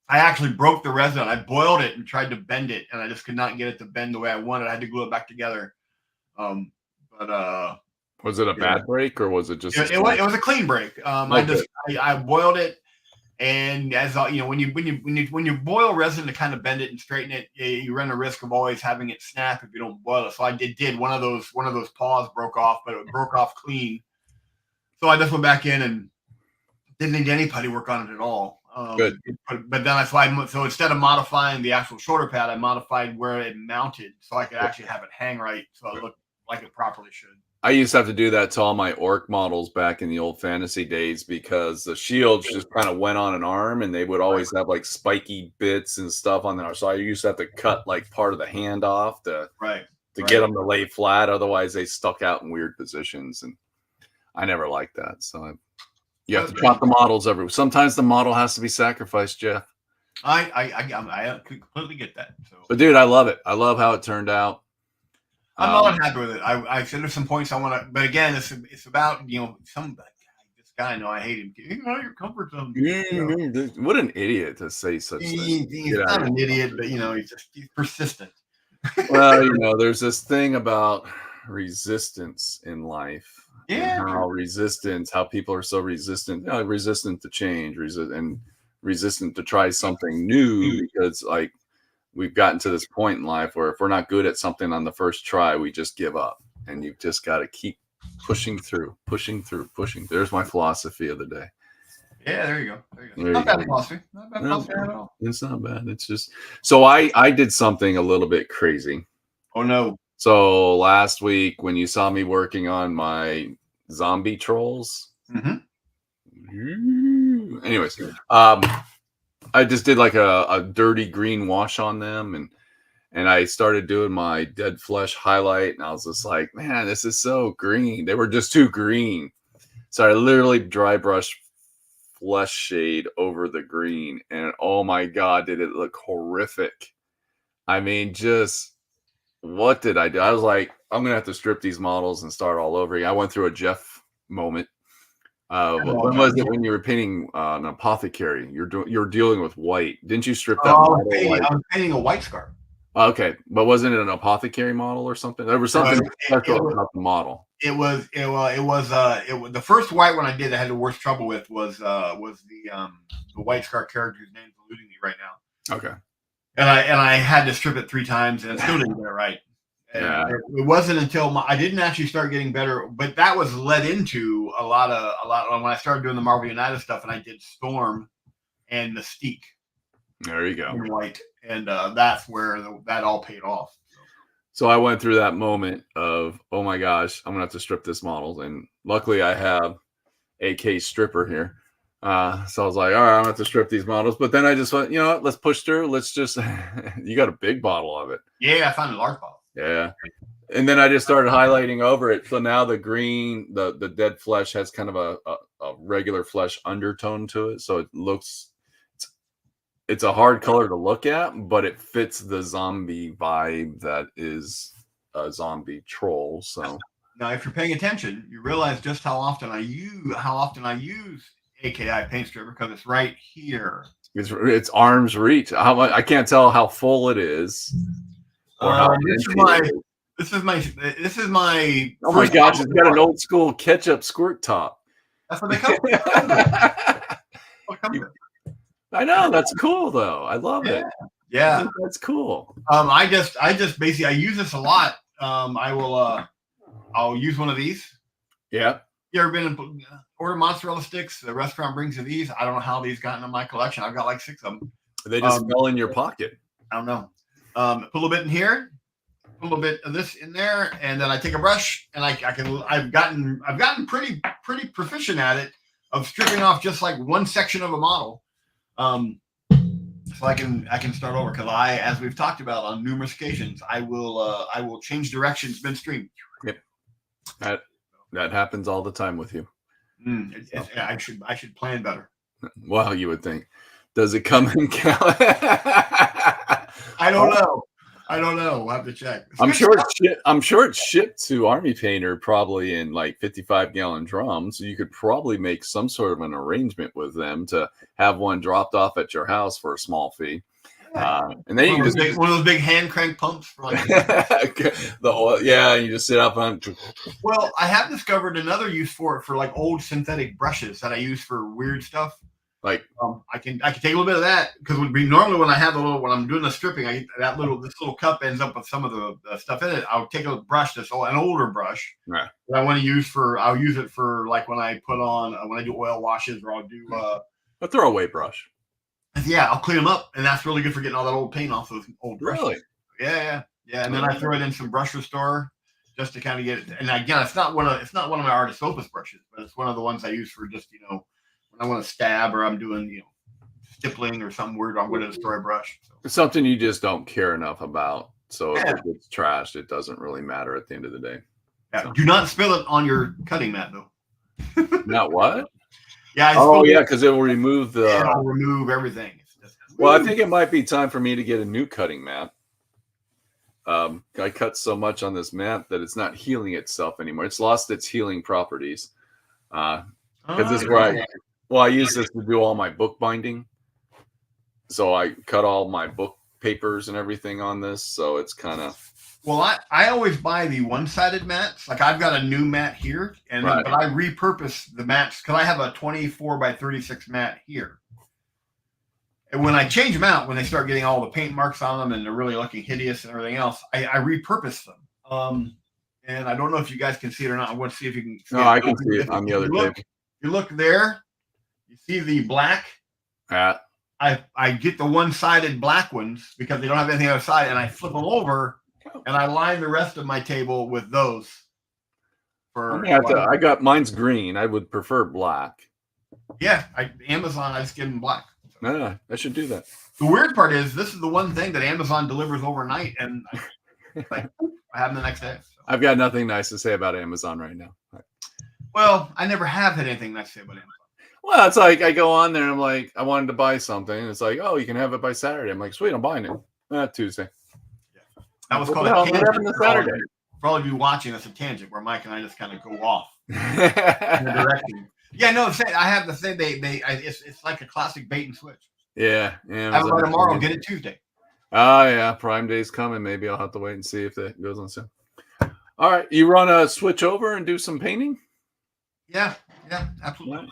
I actually broke the resin. I boiled it and tried to bend it, and I just could not get it to bend the way I wanted. I had to glue it back together. Was it a bad break or was it just? It was a clean break. I boiled it, and as when you boil resin to kind of bend it and straighten it, you run the risk of always having it snap if you don't boil it. So I did one of those paws broke off, but it broke off clean. So I just went back in and didn't need any putty work on it at all. Good. But then so instead of modifying the actual shoulder pad, I modified where it mounted so I could actually have it hang right, so it looked like it properly should. I used to have to do that to all my orc models back in the old fantasy days because the shields just kind of went on an arm and they would always have like spiky bits and stuff on there. So I used to have to cut like part of the hand off to get them to lay flat. Otherwise they stuck out in weird positions. And I never liked that. So you have to chop the models sometimes the model has to be sacrificed, Jeff. I completely get that. So. But dude, I love it. I love how it turned out. I'm not unhappy with it. I said there's some points I want to, but again, it's about this guy. I know I hate him. Get out of your comfort zone. What an idiot to say such things. He's not an idiot, but he's persistent. Well, there's this thing about resistance in life. Yeah. How people are so resistant. Resistant to change, and resistant to try something new because like. We've gotten to this point in life where if we're not good at something on the first try, we just give up. And you've just got to keep pushing through. There's my philosophy of the day. Yeah, there you go. Not bad philosophy. Not bad philosophy at all. It's not bad. It's just so I did something a little bit crazy. Oh no. So last week when you saw me working on my zombie trolls. Mm-hmm. Anyways, I just did like a dirty green wash on them and I started doing my dead flesh highlight and I was just like, man, this is so green. They were just too green. So I literally dry brushed flesh shade over the green, and oh my god, did it look horrific. I mean, just what did I do? I was like, I'm gonna have to strip these models and start all over again. I went through a Jeff moment. When was it when you were painting an apothecary? You're dealing with white. Didn't you strip that model? I was painting a white scarf. Okay, but wasn't it an apothecary model or something? There was something special about the model. It was the first white one I did. I had the worst trouble with was the white scar character whose name's eluding me right now. Okay. And I had to strip it 3 times and it still didn't get it right. And Yeah. it wasn't until I didn't actually start getting better, but that was led into a lot when I started doing the Marvel United stuff, and I did Storm and Mystique. There you go. In white, and that's where that all paid off. So I went through that moment of, oh my gosh, I'm gonna have to strip this model, and luckily I have AK stripper here. So I was like, all right, I'm gonna have to strip these models. But then I just went, you know what? Let's push through. Let's just. You got a big bottle of it. Yeah, I found a large bottle. Yeah. And then I just started highlighting over it. So now the green, the dead flesh has kind of a regular flesh undertone to it. So it looks, it's a hard color to look at, but it fits the zombie vibe that is a zombie troll. So now, if you're paying attention, you realize just how often I use AKI paint stripper, because it's right here. It's arm's reach. I can't tell how full it is. This is my. Oh my gosh! It's got an old school ketchup squirt top. That's what they come. I know, that's cool though. I love it. Yeah, that's cool. I just basically I use this a lot. I'll use one of these. Yeah. You ever been order mozzarella sticks? The restaurant brings you these. I don't know how these got into my collection. I've got like 6 of them. They just fell in your pocket. I don't know. Put a little bit in here, put a little bit of this in there, and then I take a brush and I've gotten pretty proficient at it, of stripping off just like one section of a model. So I can start over, because as we've talked about on numerous occasions, I will change directions midstream. Yep. That happens all the time with you. I should plan better. Well, you would think. Does it come in I don't know. We'll have to check. I'm sure it's shipped to Army Painter probably in like 55-gallon drums. So you could probably make some sort of an arrangement with them to have one dropped off at your house for a small fee. And then one of those big hand crank pumps for like the oil. Yeah, you just sit up on. Well, I have discovered another use for it, for like old synthetic brushes that I use for weird stuff. Like I can take a little bit of that, because normally when I'm doing the stripping, this little cup ends up with some of the stuff in it. I'll take a brush, an older brush, right, that I want to use I'll use it for like when I do oil washes, or I'll do a throwaway brush. Yeah, I'll clean them up, and that's really good for getting all that old paint off those old brushes. Really? Yeah. And then I throw it in some brush restore just to kind of get it. And again, it's not one of my artist opus brushes, but it's one of the ones I use for just when I want to stab, or I'm doing stippling or something weird. I'm going to destroy a brush. So. It's something you just don't care enough about. So if it gets trashed, it doesn't really matter at the end of the day. Yeah. So. Do not spill it on your cutting mat, though. Not what? Yeah. Because it will remove it'll remove everything. Well, I think it might be time for me to get a new cutting mat. I cut so much on this mat that it's not healing itself anymore. It's lost its healing properties. Because this is where I use this to do all my book binding. So I cut all my book papers and everything on this. So it's kind of. Well, I always buy the one-sided mats. Like I've got a new mat here, but I repurpose the mats, because I have a 24 by 36 mat here. And when I change them out, when they start getting all the paint marks on them and they're really looking hideous and everything else, I repurpose them. And I don't know if you guys can see it or not. I want to see if you can. No, I can see it on the other table. You look there, you see the black. I get the one-sided black ones because they don't have anything on the other side, and I flip them over, and I line the rest of my table with those. I got mine's green. I would prefer black. Yeah, Amazon. I just give them black. No, I should do that. The weird part is this is the one thing that Amazon delivers overnight, and I have them the next day. So. I've got nothing nice to say about Amazon right now. Well, I never have had anything nice to say about Amazon. Well, it's like I go on there and I'm like, I wanted to buy something. And it's like, oh, you can have it by Saturday. I'm like, sweet, I'm buying it. Tuesday. That was What called the a hell? tangent. What happened to Saturday? For all of you watching, that's a tangent where Mike and I just kind of go off in the direction. Yeah, no, I have the thing. It's like a classic bait and switch. Yeah. I will buy tomorrow. Get it Tuesday. Oh yeah, Prime Day's coming. Maybe I'll have to wait and see if that goes on soon. All right, you want to switch over and do some painting? Yeah, absolutely. Right.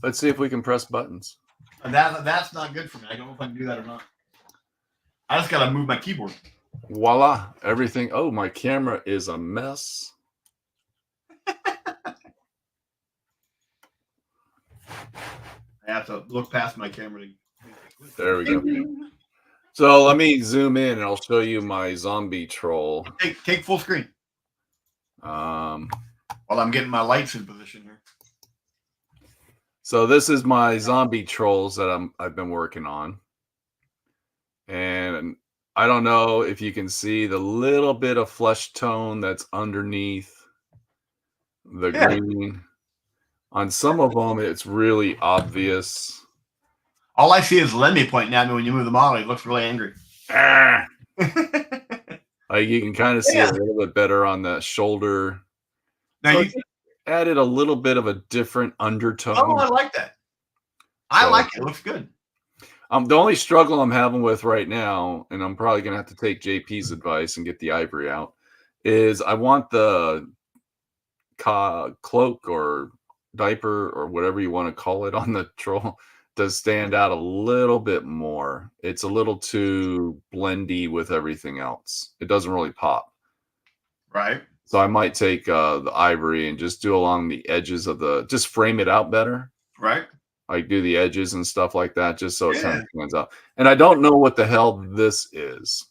Let's see if we can press buttons. That's not good for me. I don't know if I can do that or not. I just gotta move my keyboard. Voila, everything. Oh, my camera is a mess. I have to look past my camera. There we go. So let me zoom in and I'll show you my zombie troll. Take full screen. While I'm getting my lights in position here. So this is my zombie trolls that I've been working on. And I don't know if you can see the little bit of flesh tone that's underneath the green. On some of them, it's really obvious. All I see is Lemmy pointing at me when you move the model. He looks really angry. Like you can kind of see a little bit better on the shoulder. Now So you added a little bit of a different undertone. Oh, I like that. I like it. It looks good. The only struggle I'm having with right now, and I'm probably gonna have to take JP's advice and get the ivory out, is I want the cloak or diaper or whatever you want to call it on the troll to stand out a little bit more. It's a little too blendy with everything else. It doesn't really pop. Right. So I might take the ivory and just do along the edges of just frame it out better. Right. Like do the edges and stuff like that, just so it kind of stands out. And I don't know what the hell this is.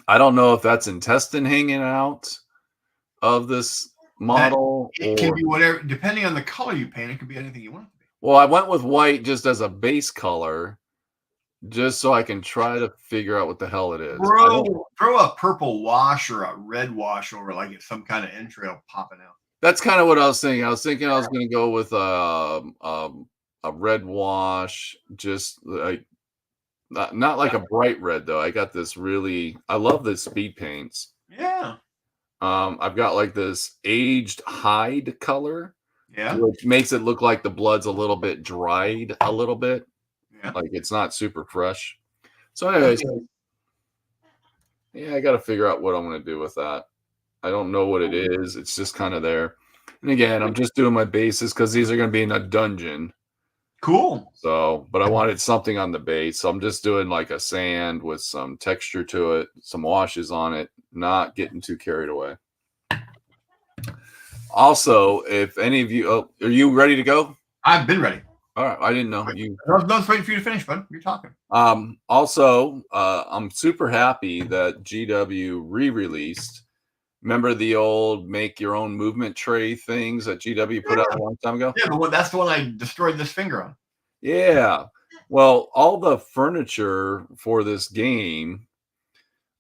I don't know if that's intestine hanging out of this model. It can be whatever, depending on the color you paint. It could be anything you want it to be. Well, I went with white just as a base color, just so I can try to figure out what the hell it is. Throw a purple wash or a red wash over, like it's some kind of entrail popping out. That's kind of what I was thinking. I was thinking I was going to go with a red wash, just like not like a bright red though. I got this I love this speed paints. Yeah. I've got like this aged hide color. Yeah. Which makes it look like the blood's a little bit dried a little bit. Yeah. Like it's not super fresh. So anyways, I got to figure out what I'm going to do with that. I don't know what it is. It's just kind of there. And again, I'm just doing my bases because these are going to be in a dungeon. Cool. So, but I wanted something on the base. So I'm just doing like a sand with some texture to it, some washes on it, not getting too carried away. Also, if any of you, are you ready to go? I've been ready. All right. I didn't know you. I was waiting for you to finish, bud. You're talking. Also, I'm super happy that GW re-released. Remember the old make your own movement tray things that GW put out a long time ago? Yeah, that's the one I destroyed this finger on. Yeah. Well, all the furniture for this game,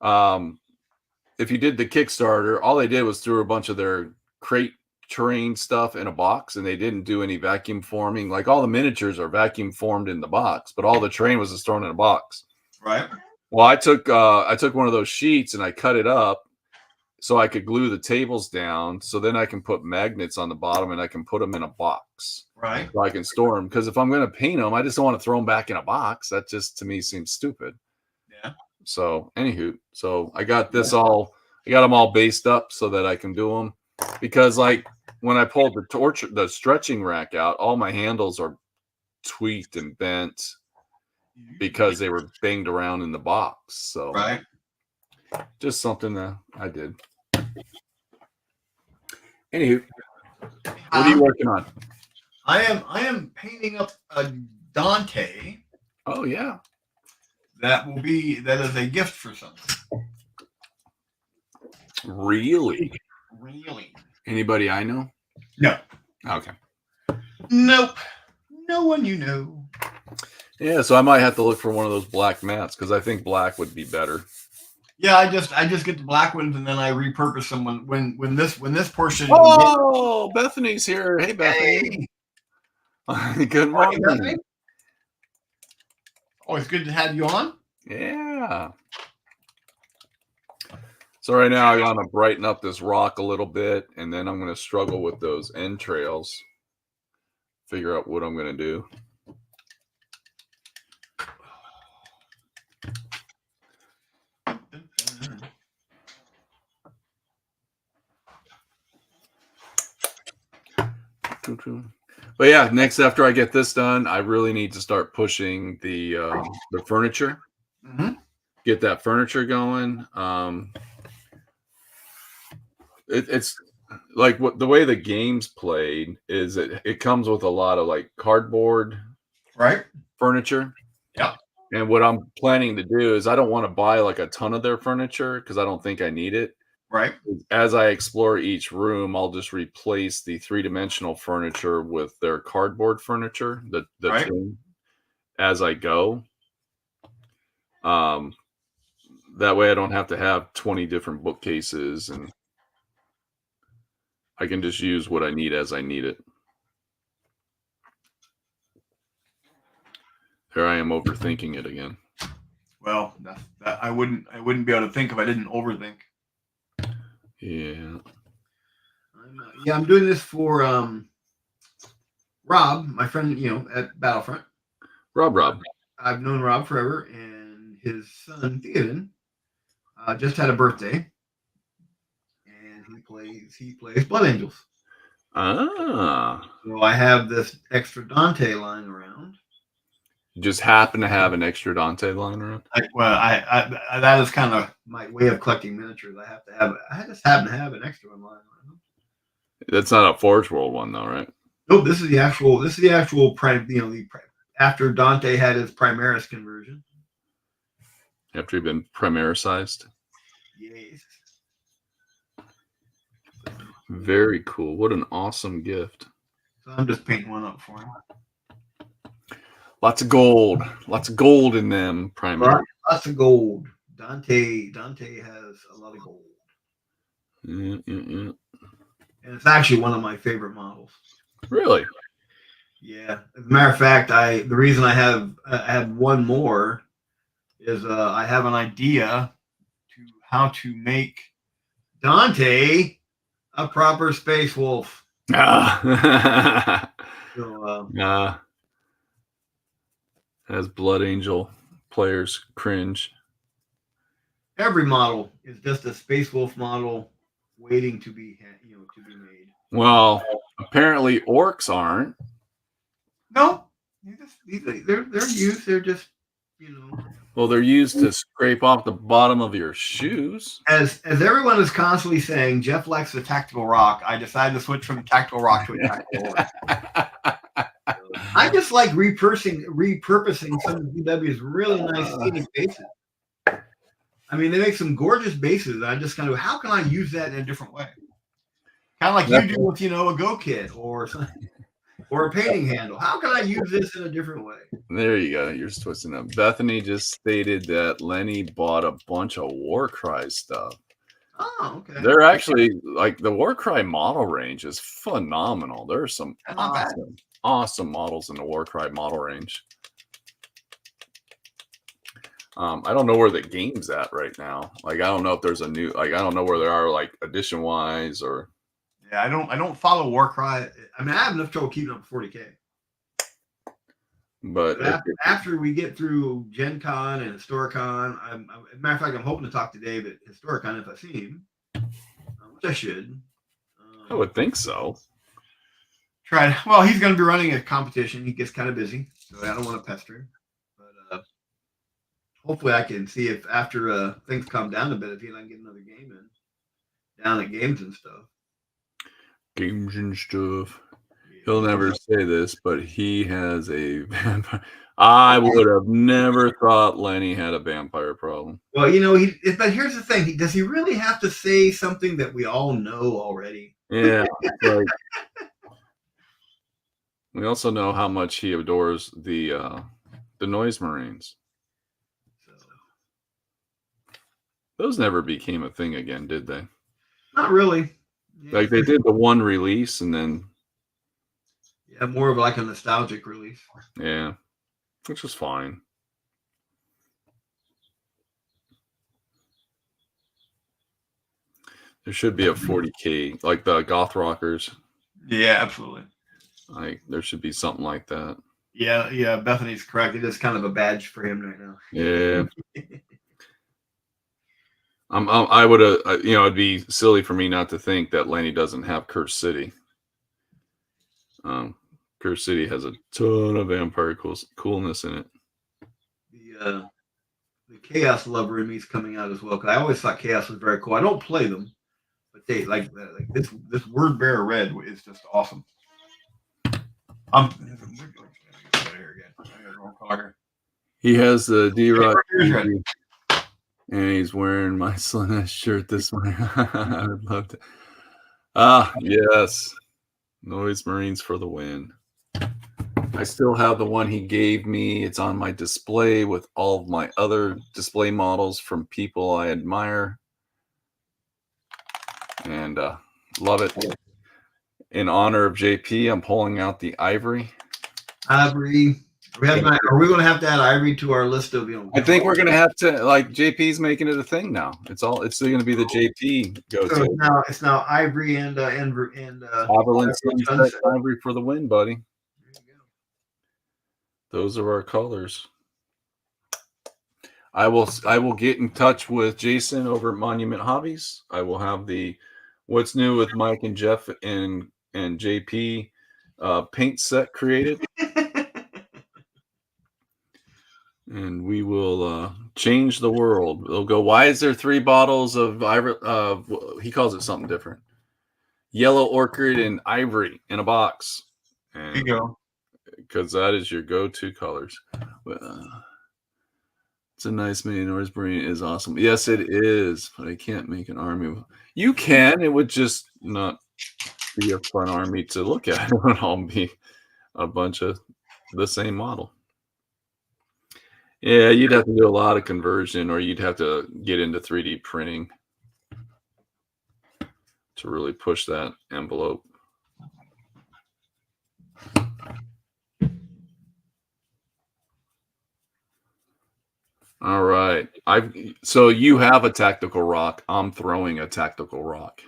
if you did the Kickstarter, all they did was threw a bunch of their crate terrain stuff in a box, and they didn't do any vacuum forming. Like all the miniatures are vacuum formed in the box, but all the terrain was just thrown in a box. Right. Well, I took one of those sheets and I cut it up so I could glue the tables down. So then I can put magnets on the bottom and I can put them in a box. Right. So I can store them. Because if I'm going to paint them, I just don't want to throw them back in a box. That just to me seems stupid. Yeah. So anywho, so I got this I got them all based up so that I can do them. Because like when I pulled the stretching rack out, all my handles are tweaked and bent because they were banged around in the box. So right. Just something that I did. Anywho, what are you working on? I am painting up a Dante. Oh yeah. That is a gift for someone. Really? Really? Anybody I know? No. Okay. Nope. No one you know. Yeah, so I might have to look for one of those black mats because I think black would be better. Yeah, I just get the black ones and then I repurpose them when this portion. Oh, Bethany's here. Hey, Bethany. Hey. Good Morning, morning. Bethany. Always good to have you on. Yeah. So right now I want to brighten up this rock a little bit, and then I'm going to struggle with those entrails. Figure out what I'm going to do. But yeah, next after I get this done, I really need to start pushing the furniture. Mm-hmm. Get that furniture going. It's like what the way the game's played is it comes with a lot of like cardboard Right. furniture. Yeah. And what I'm planning to do is I don't want to buy like a ton of their furniture because I don't think I need it. Right. As I explore each room, I'll just replace the three-dimensional furniture with their cardboard furniture, the Right. tin, as I go. That way I don't have to have 20 different bookcases, and I can just use what I need as I need it. Here I am overthinking it again. Well, that I wouldn't be able to think if I didn't overthink. Yeah. I'm doing this for Rob, my friend, at Battlefront. Rob. I've known Rob forever, and his son Theoden just had a birthday, and he plays Blood Angels. Ah. So I have this extra Dante lying around. You just happen to have an extra Dante lying around? I that is kind of my way of collecting miniatures. I just happen to have an extra one lying around. That's not a Forge World one though, right? Nope, this is the actual prime, after Dante had his Primaris conversion. After you've been Primarisized? Yes. Very cool. What an awesome gift. So I'm just painting one up for him. Lots of gold. Lots of gold in them Primaris. Lots of gold. Dante has a lot of gold. And it's actually one of my favorite models. Really? Yeah. As a matter of fact, the reason I have one more is I have an idea to how to make Dante a proper space wolf. As Blood Angel players cringe. Every model is just a space wolf model waiting to be made. Well, apparently orcs aren't. No, they're used. They're just Well, they're used to scrape off the bottom of your shoes. As everyone is constantly saying, Jeff likes the tactical rock. I decided to switch from tactical rock to a tactical orc. I just like repurposing some of DW's really nice scenic bases. I mean, they make some gorgeous bases. And I'm just kind of, how can I use that in a different way? Kind of like you do with, a Go kit or something, or a painting handle. How can I use this in a different way? There you go. You're twisting up. Bethany just stated that Lenny bought a bunch of Warcry stuff. Oh, okay. They're actually like the Warcry model range is phenomenal. There are some awesome models in the Warcry model range. I don't know where the game's at right now. Like, I don't know if there's a new, like, I don't know where there are like edition wise or. Yeah, I don't follow Warcry. I mean, I have enough trouble keeping up 40K. But after we get through Gen Con and Historicon, as a matter of fact, I'm hoping to talk to Dave at Historicon if I see him, which I should. I would think so. Well, he's going to be running a competition. He gets kind of busy, so I don't want to pester him. But hopefully I can see if after things calm down a bit, if he and I can get another game in down at Games and stuff. Games and stuff. He'll never say this, but he has a vampire. I would have never thought Lenny had a vampire problem. Well, but here's the thing. Does he really have to say something that we all know already? Yeah. Like, we also know how much he adores the Noise Marines. Those never became a thing again, did they? Not really. Like they did the one release and then. Yeah, more of like a nostalgic release. Yeah, which was fine. There should be a 40K, like the Goth Rockers. Yeah, absolutely. Like there should be something like that. Yeah, yeah. Bethany's correct. It is kind of a badge for him right now. Yeah. I would have, it'd be silly for me not to think that Lenny doesn't have Curse City. Curse City has a ton of vampire coolness in it. The Chaos Lover in me is coming out as well. Because I always thought Chaos was very cool. I don't play them, but they like this Word Bearer Red is just awesome. He has the D-Rock and he's wearing my Slanesh shirt this morning. I would love to. Ah, yes. Noise Marines for the win. I still have the one he gave me. It's on my display with all of my other display models from people I admire. And love it. In honor of JP, I'm pulling out the Ivory. Ivory. Are we going to have to add Ivory to our list of, I think we're going to have to, like, JP's making it a thing now. It's still going to be the JP go-to. So it's now Ivory and Avalanche Sunset Ivory for the win, buddy. There you go. Those are our colors. I will get in touch with Jason over at Monument Hobbies. I will have the what's new with Mike and Jeff and JP paint set created. And we will change the world. They'll go, why is there 3 bottles of ivory? He calls it something different. Yellow orchid and ivory in a box. And there you go. Because that is your go-to colors. It's a nice mini Norse Marine. It is awesome. Yes, it is. But I can't make an army. You can. It would just not be a fun army to look at. It would all be a bunch of the same model. Yeah, you'd have to do a lot of conversion, or you'd have to get into 3D printing to really push that envelope. All right. So you have a tactical rock. I'm throwing a tactical rock.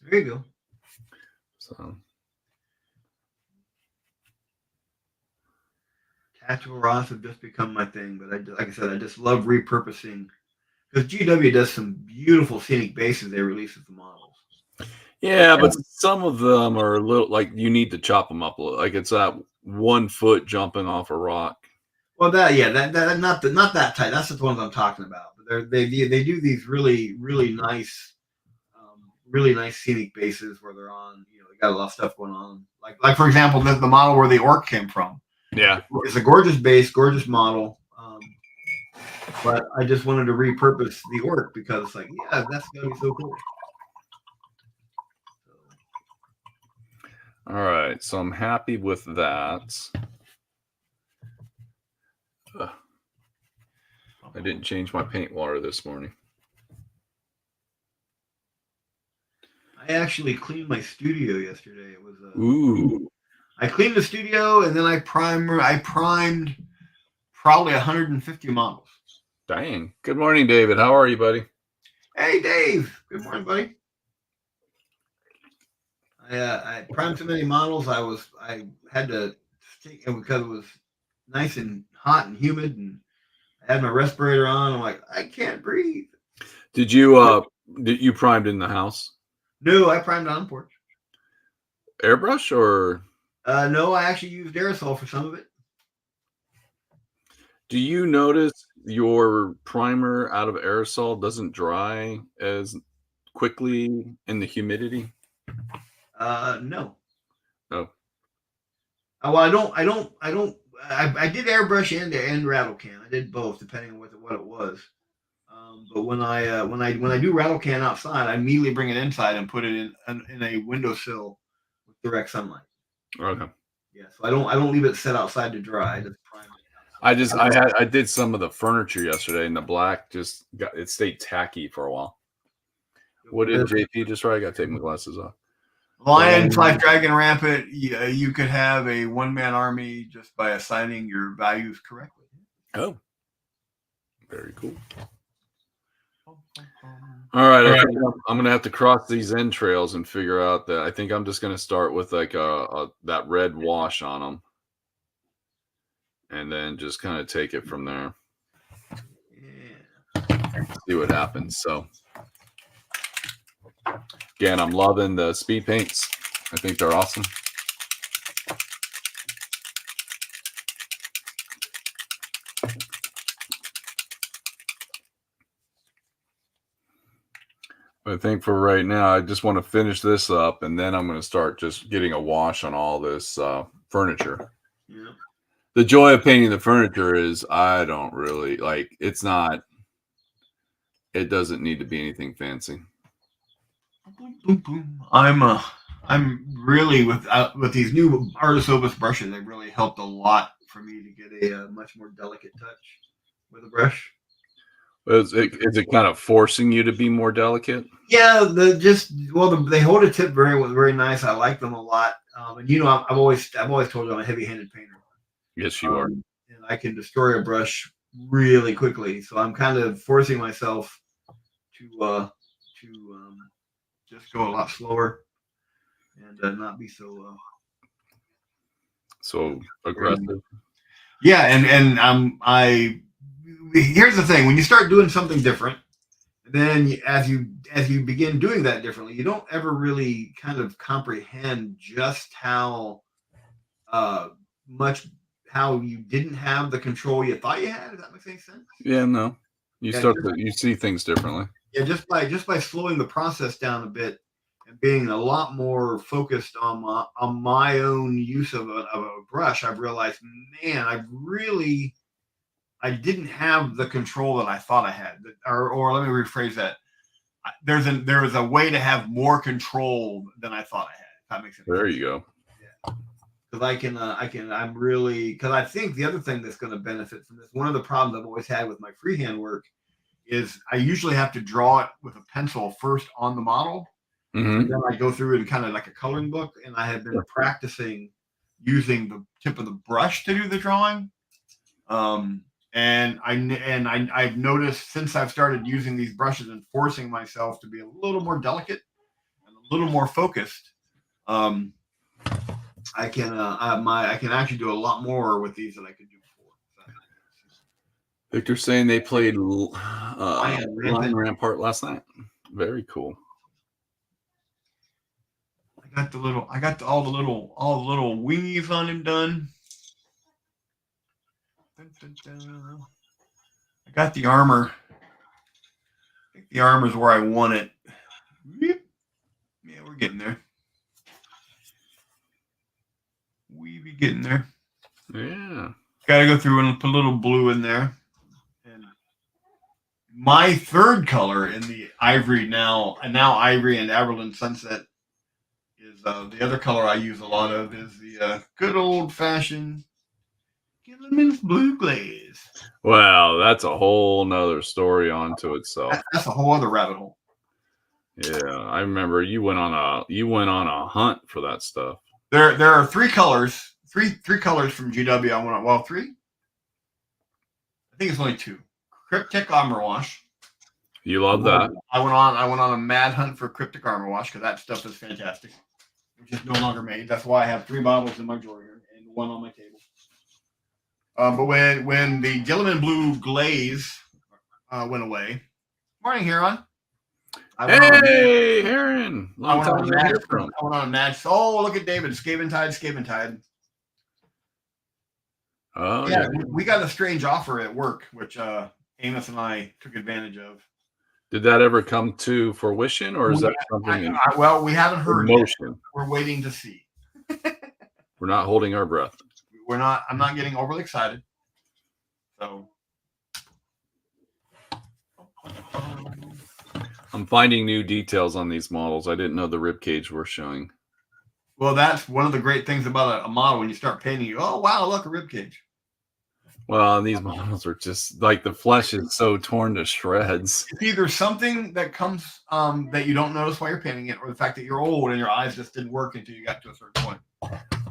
There you go. So tactical rocks have just become my thing, but like I said, I just love repurposing because GW does some beautiful scenic bases they release with the models. Yeah, but some of them are a little like you need to chop them up a little. Like it's that 1 foot jumping off a rock. Well, that not that tight. That's the ones I'm talking about. But they do these really nice scenic bases where they're on. They got a lot of stuff going on. Like for example, the model where the orc came from. Yeah, it's a gorgeous base, gorgeous model. But I just wanted to repurpose the orc because it's like, yeah, that's gonna be so cool. All right, so I'm happy with that. I didn't change my paint water this morning. I actually cleaned my studio yesterday. It was ooh. I cleaned the studio and then I primed probably 150 models. Dang. Good morning, David. How are you, buddy? Hey, Dave. Good morning, buddy. I primed so many models. I had to take it because it was nice and hot and humid, and I had my respirator on. I'm like, I can't breathe. Did you primed in the house? No, I primed on the porch. Airbrush or? No, I actually used aerosol for some of it. Do you notice your primer out of aerosol doesn't dry as quickly in the humidity? No. Oh. Well, I did airbrush and rattle can. I did both, depending on what it was. But when I do rattle can outside, I immediately bring it inside and put it in a windowsill with direct sunlight. Okay. Yeah, so I don't leave it set outside to dry. I just prime it. I did some of the furniture yesterday, and the black it stayed tacky for a while. What did JP just write? I got to take my glasses off. Lion, Five Dragon Rampant, you could have a one-man army just by assigning your values correctly. Oh, very cool. All right, I think I'm gonna have to cross these entrails and figure out that. I think I'm just gonna start with like that red wash on them, and then just kind of take it from there. Yeah. See what happens. So again, I'm loving the speed paints. I think they're awesome. I think for right now, I just want to finish this up, and then I'm going to start just getting a wash on all this furniture. Yeah. The joy of painting the furniture is I don't really like. It's not. It doesn't need to be anything fancy. I'm really with these new Artist Opus brushes. They really helped a lot for me to get a much more delicate touch with a brush. Is it kind of forcing you to be more delicate? Yeah, they hold a tip very nice. I like them a lot. And I've always told you I'm a heavy-handed painter. Yes, you are. And I can destroy a brush really quickly. So I'm kind of forcing myself to just go a lot slower and not be so aggressive. Yeah, and here's the thing: when you start doing something different, then as you begin doing that differently, you don't ever really kind of comprehend just how much how you didn't have the control you thought you had. Does that make any sense? Yeah, no. You see things differently. Yeah, just by slowing the process down a bit and being a lot more focused on my own use of a brush, I've realized, man, I didn't have the control that I thought I had. Or let me rephrase that. There is a way to have more control than I thought I had. If that makes sense. There you go. Yeah. Because I think the other thing that's going to benefit from this, one of the problems I've always had with my freehand work is I usually have to draw it with a pencil first on the model. Mm-hmm. And then I go through it kind of like a coloring book, and I have been practicing using the tip of the brush to do the drawing. And I've noticed since I've started using these brushes and forcing myself to be a little more delicate and a little more focused, I can actually do a lot more with these than I could do before. Victor's saying they played Lion Rampart last night. Very cool. I got all the little wingies on him done. I got the armor. I think the armor is where I want it. Yeah, we're getting there. We be getting there. Yeah. Got to go through and put a little blue in there. And my third color in the ivory now ivory and Aberlin Sunset is the other color I use a lot of is the good old fashioned Gilliman's Blue Glaze. Wow, that's a whole nother story onto itself. That's a whole other rabbit hole. Yeah, I remember you went on a hunt for that stuff. There are three colors from GW. I want three. I think it's only two. Cryptic Armor Wash. You love that. I went on a mad hunt for Cryptic Armor Wash because that stuff is fantastic. Which is no longer made. That's why I have 3 bottles in my drawer here and 1 on my table. But when the Gilliman Blue Glaze went away, morning, Huron. Hey, Heron. I went on a match. Oh, look at David. Skaventide. Oh, yeah. We got a strange offer at work, which Amos and I took advantage of. Did that ever come to fruition, or is that something? Well, we haven't heard yet. We're waiting to see. We're not holding our breath. I'm not getting overly excited. So I'm finding new details on these models. I didn't know the rib cage were showing. Well, that's one of the great things about a model when you start painting. Oh, wow, look, a rib cage. Well, these models are just like the flesh is so torn to shreds. It's either something that comes that you don't notice while you're painting it, or the fact that you're old and your eyes just didn't work until you got to a certain point.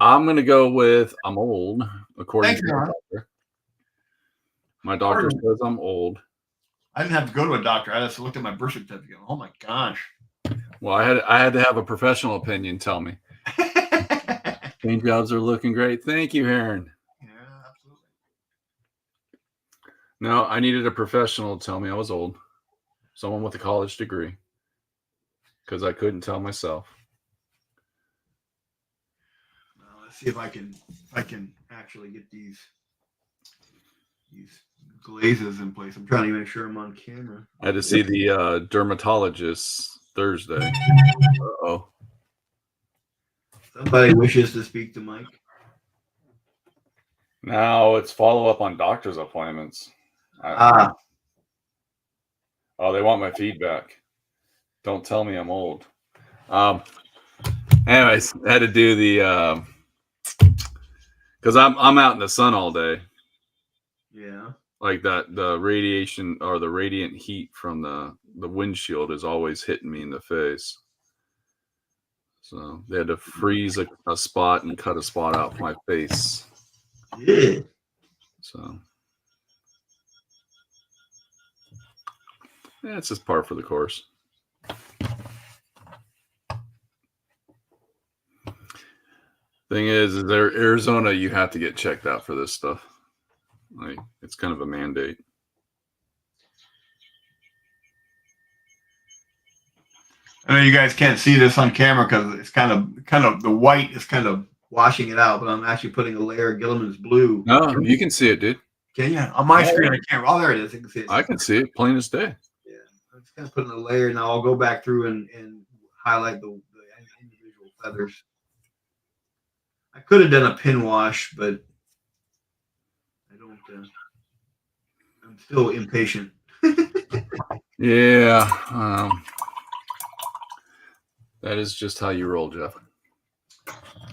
I'm gonna go with I'm old, according Thank to you, my Ron. doctor. My doctor says I'm old. I didn't have to go to a doctor. I just looked at my birth certificate. Oh my gosh. Well, I had to have a professional opinion tell me. Paint jobs are looking great. Thank you, Aaron. Yeah, absolutely. No, I needed a professional to tell me I was old. Someone with a college degree. Because I couldn't tell myself. Let's see if I can actually get these glazes in place. I'm trying to make sure I'm on camera. I had to see the dermatologist Thursday. Uh-oh. Somebody wishes to speak to Mike. Now it's follow up on doctor's appointments. Oh, they want my feedback. Don't tell me I'm old. Anyways, I had to do the because I'm out in the sun all day. Yeah. Like that, the radiation or the radiant heat from the windshield is always hitting me in the face. So they had to freeze a spot and cut a spot out my face. Yeah. So yeah, it's just par for the course. Thing is there Arizona, you have to get checked out for this stuff. Like it's kind of a mandate. I know you guys can't see this on camera because it's kind of the white is kind of washing it out, but I'm actually putting a layer of Gilliman's blue. No, you can see it, dude. Can you? On my screen, I can't. Oh, there it is. You can see it. I can see it plain as day. Yeah, I'm just kind of putting a layer. Now I'll go back through and highlight the individual feathers. I could have done a pin wash, but I don't. I'm still impatient. Yeah, that is just how you roll, Jeff.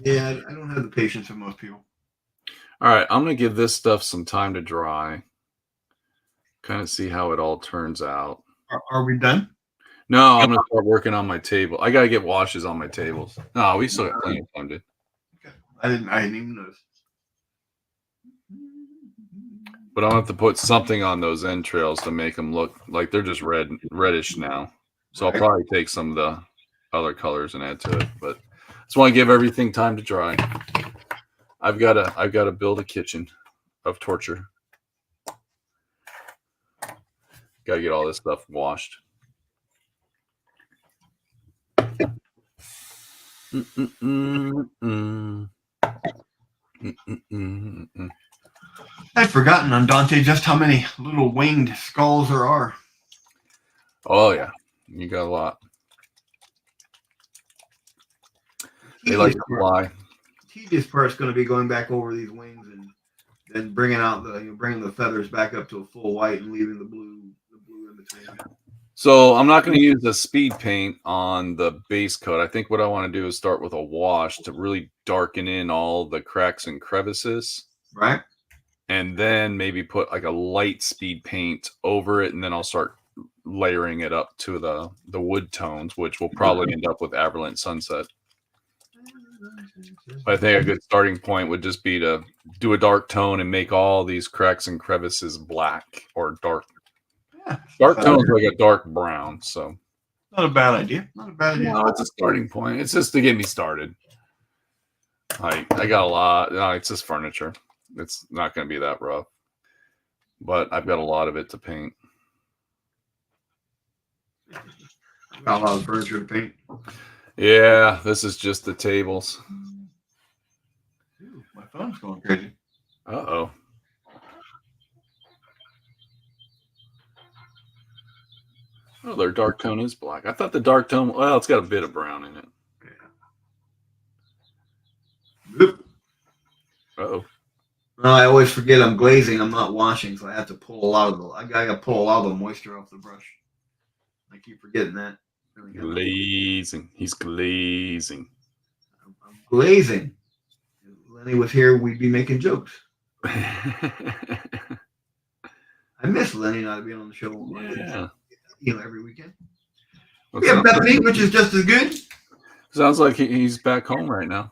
Yeah, I don't have the patience of most people. All right, I'm going to give this stuff some time to dry. Kind of see how it all turns out. Are we done? No, I'm going to start working on my table. I got to get washes on my tables. No, we still got plenty of time, dude. Okay. I didn't even notice. But I'm going to have to put something on those entrails to make them look like they're just reddish now. So I'll probably take some of the other colors and add to it. But I just want to give everything time to dry. I've got to build a kitchen of torture. Got to get all this stuff washed. I'd forgotten on Dante just how many little winged skulls there are. Oh yeah, you got a lot. They like to fly. Tedious part's going to be going back over these wings and then bringing the feathers back up to a full white and leaving the blue in between. So I'm not going to use the speed paint on the base coat. I think what I want to do is start with a wash to really darken in all the cracks and crevices. Right. And then maybe put like a light speed paint over it, and then I'll start layering it up to the wood tones, which will probably end up with Averland Sunset. But I think a good starting point would just be to do a dark tone and make all these cracks and crevices black or dark. Yeah. Dark tones like a dark brown. So not a bad idea. Not a bad idea. No, it's a starting point. It's just to get me started. I got a lot. No, it's just furniture. It's not going to be that rough. But I've got a lot of it to paint. Got a lot of furniture to paint. Yeah, this is just the tables. Ooh, my phone's going crazy. Uh-oh. Oh, their dark tone is black. I thought the dark tone, well, it's got a bit of brown in it. Yeah. Uh-oh. Well, I always forget I'm glazing. I'm not washing, so I have to pull a lot of I gotta pull a lot of the moisture off the brush. I keep forgetting that. Glazing. He's glazing. I'm glazing. If Lenny was here, we'd be making jokes. I miss Lenny not being on the show. Yeah. Every weekend. What's We have up? Bethany, which is just as good. Sounds like he's back home right now.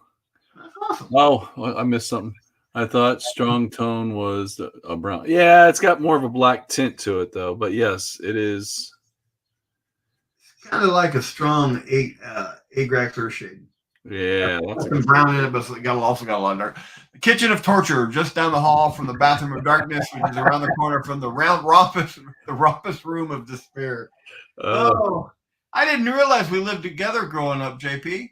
That's awesome. Oh, I missed something. I thought Strong Tone was a brown. Yeah, it's got more of a black tint to it, though. But yes, it is. It's kind of like a strong Agrax Earth shade. Yeah, Got some brown in it, but it's also got a lot of dark. The Kitchen of Torture, just down the hall from the Bathroom of Darkness, which is around the corner from the raucous room of despair. Oh, I didn't realize we lived together growing up, JP.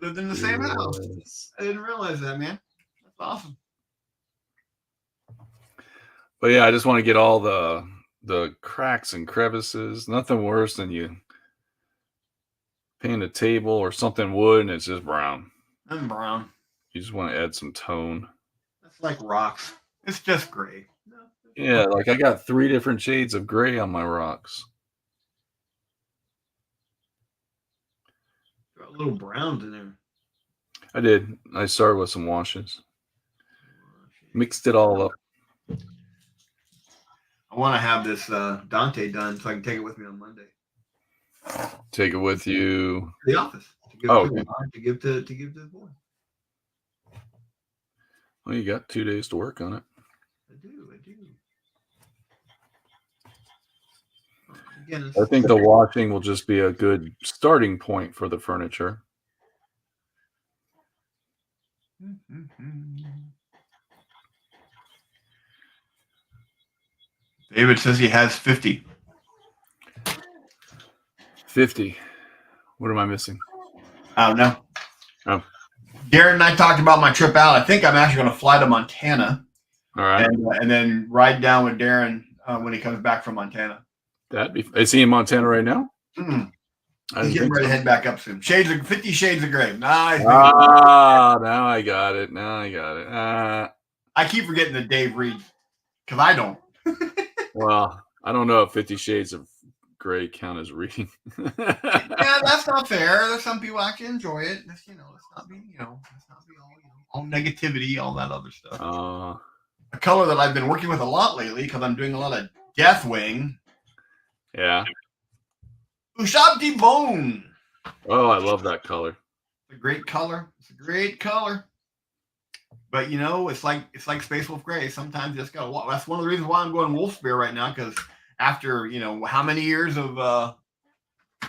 Lived in the same house. I didn't realize that, man. That's awesome. But yeah, I just want to get all the cracks and crevices. Nothing worse than you paint a table or something wood and it's just brown. And brown. You just want to add some tone. That's like rocks. It's just gray. Yeah, like I got 3 different shades of gray on my rocks. Got little browns in there. I did. I started with some washes. Mixed it all up. I want to have this Dante done so I can take it with me on Monday. Take it with you to the office. To give to the boy. Well, you got 2 days to work on it. I do. Again, I think the washing will just be a good starting point for the furniture. David says he has 50. 50. What am I missing? I don't know. Oh. Darren and I talked about my trip out. I think I'm actually going to fly to Montana. All right. And then ride down with Darren when he comes back from Montana. Is he in Montana right now? He's getting ready to head back up soon. 50 Shades of Gray. Nice. Now I got it. I keep forgetting that Dave reads because I don't. Well, I don't know if 50 Shades of Gray count as reading. Yeah, that's not fair. There's some people actually enjoy it. Let's not be all negativity, all that other stuff. A color that I've been working with a lot lately because I'm doing a lot of Deathwing. Yeah. Ushabti Bone. Oh, I love that color. It's a great color. But it's like Space Wolf Gray. Sometimes you just gotta walk. That's one of the reasons why I'm going Wolf Spear right now, because after how many years of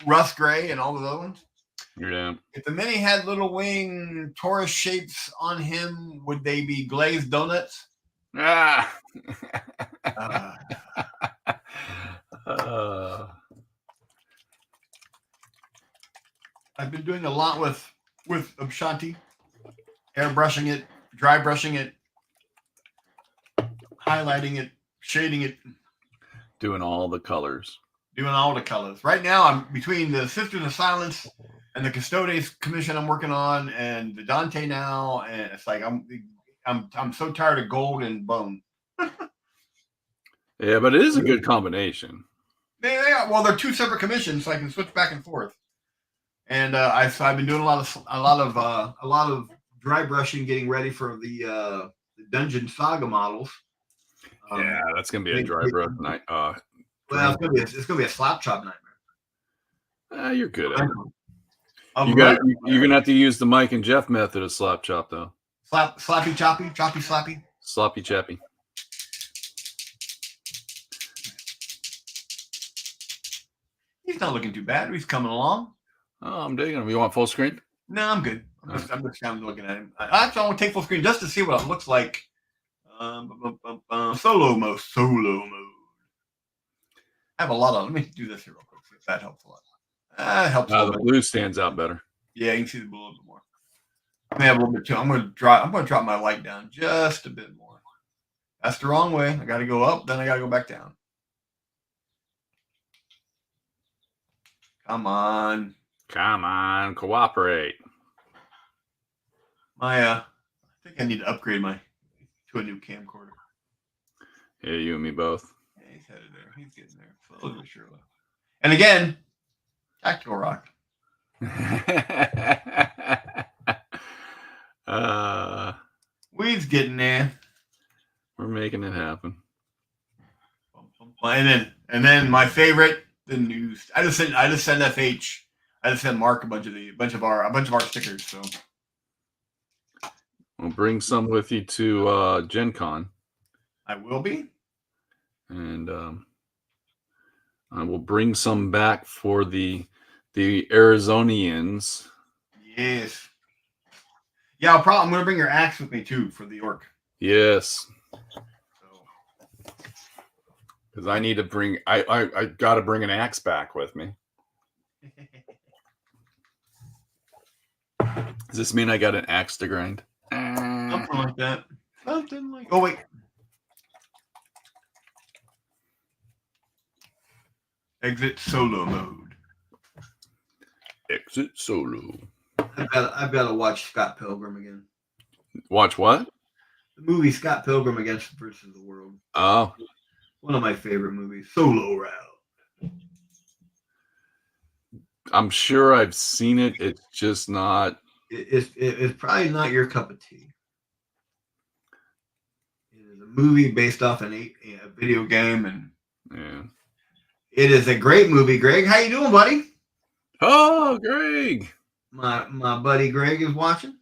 Rust Gray and all of those ones. Yeah. If the Mini had little wing torus shapes on him, would they be glazed donuts? Ah. I've been doing a lot with Ushabti, airbrushing it, dry brushing it, highlighting it, shading it, doing all the colors. Right now, I'm between the Sisters of Silence and the Custodes commission I'm working on, and the Dante now, and it's like I'm so tired of gold and bone. Yeah, but it is a good combination. They are. Well, they're 2 separate commissions, so I can switch back and forth. And I've been doing a lot of dry brushing, getting ready for the Dungeon Saga models. Yeah, that's gonna be a dry brush night. Well, it's gonna be a slap chop nightmare. You're good at it. You're gonna have to use the Mike and Jeff method of slap chop though. Slappy choppy, choppy slappy. Sloppy chappy. He's not looking too bad. He's coming along. Oh, I'm digging him. You want full screen? No, I'm good. I'm just kind of looking at him. I want to take full screen just to see what it looks like. Solo mode. I have a lot of. Let me do this here real quick. See if that helps a lot. That helps. The blue stands out better. Yeah, you can see the blue a little bit more. I may have a little bit too. I'm going to drop my light down just a bit more. That's the wrong way. I got to go up, then I got to go back down. Come on, cooperate. I think I need to upgrade to a new camcorder. Yeah, you and me both. Yeah, he's headed there. He's getting there slowly but surely. And again, Tactical Rock. Uh, Weed's getting there. We're making it happen. And then my favorite, the news. I just sent FH. I just sent Mark a bunch of our stickers. So We'll bring some with you to Gen Con. I will be. And I will bring some back for the Arizonians. Yes. Yeah, I'm going to bring your axe with me too for the orc. Yes. Because I need to bring, I got to bring an axe back with me. Does this mean I got an axe to grind? Something like that. Something like. Oh wait. Exit solo mode. Exit solo. I've got to watch Scott Pilgrim again. Watch what? The movie Scott Pilgrim versus the World. Oh. One of my favorite movies. Solo Round. I'm sure I've seen it. It's just not. It's probably not your cup of tea. It is a movie based off a video game, and Yeah. it is a great movie. Greg, how you doing, buddy? Oh, Greg. My buddy Greg is watching.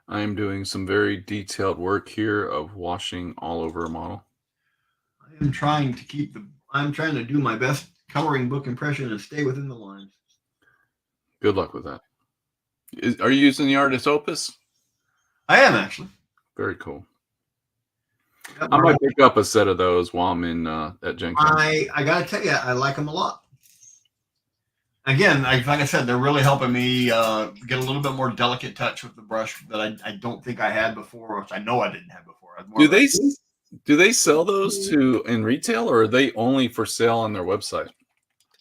I am doing some very detailed work here of washing all over a model. I'm trying to do my best coloring book impression and stay within the lines. Good luck with that. Are you using the Artist Opus? I am actually. Very cool. Yep, I might pick up a set of those while I'm in at Gen Con. I gotta tell you, I like them a lot. Again, like I said, they're really helping me get a little bit more delicate touch with the brush that I don't think I had before, which I know I didn't have before. Do they sell those in retail, or are they only for sale on their website?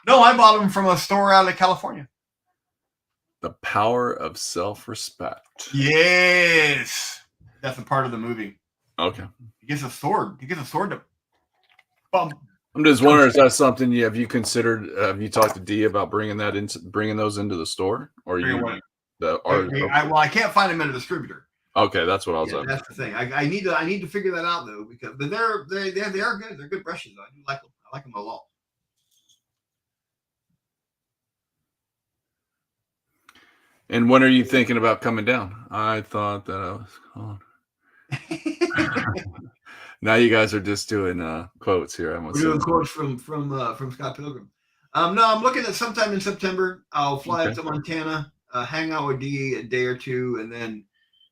No, I bought them from a store out of California. The power of self-respect. Yes, that's a part of the movie. Okay. He gets a sword. To bump. I'm just wondering, is that something have you considered? Have you talked to Dee about bringing those into the store, or I can't find them at a distributor. Okay, that's what I was. That's the thing. I need to figure that out though, because they are good. They're good brushes. I do like them. I like them a lot. And when are you thinking about coming down? I thought that I was gone. Now you guys are just doing quotes here. We're doing quotes from Scott Pilgrim. No, I'm looking at sometime in September. I'll fly up to Montana, hang out with Dee a day or two, and then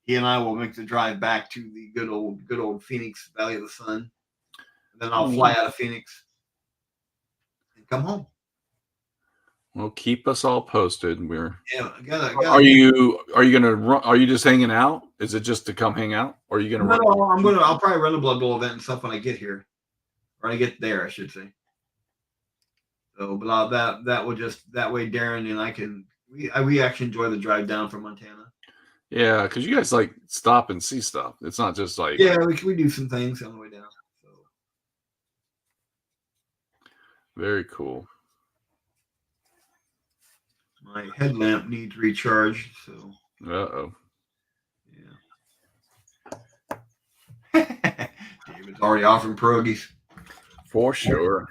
he and I will make the drive back to the good old Phoenix Valley of the Sun. And then I'll fly out of Phoenix and come home. Well, keep us all posted. Are you just hanging out? Is it just to come hang out, or are you gonna? I'll probably run a Blood Bowl event and stuff when I get here, or when I get there, I should say. So, but that way Darren and I can we actually enjoy the drive down from Montana. Yeah, because you guys like stop and see stuff. It's not just like we do some things on the way down. So. Very cool. My headlamp needs recharge, so. Uh-oh. Yeah. David's already offering pierogies. For sure.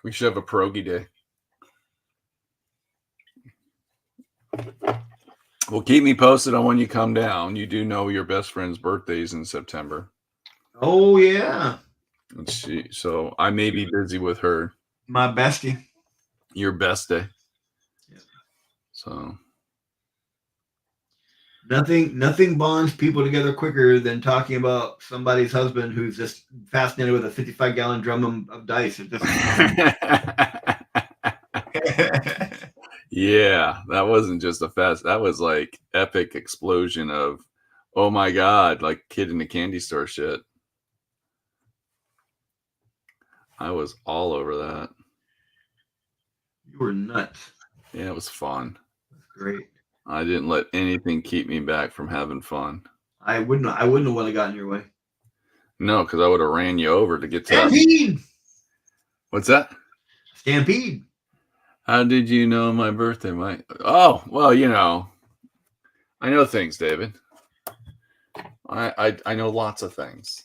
We should have a pierogi day. Well, keep me posted on when you come down. You do know your best friend's birthday's in September. Oh, yeah. So I may be busy with her. My bestie. Your best day. So nothing bonds people together quicker than talking about somebody's husband who's just fascinated with a 55-gallon drum of dice. Yeah, that wasn't just that was like epic explosion of, oh my God, like kid in the candy store shit. I was all over that. You were nuts. Yeah, it was fun. Great. I didn't let anything keep me back from having fun. I wouldn't have want to got in your way. No, because I would have ran you over to get to Stampede. What's that? Stampede. How did you know my birthday, Mike? Oh, well, I know things, David. I know lots of things.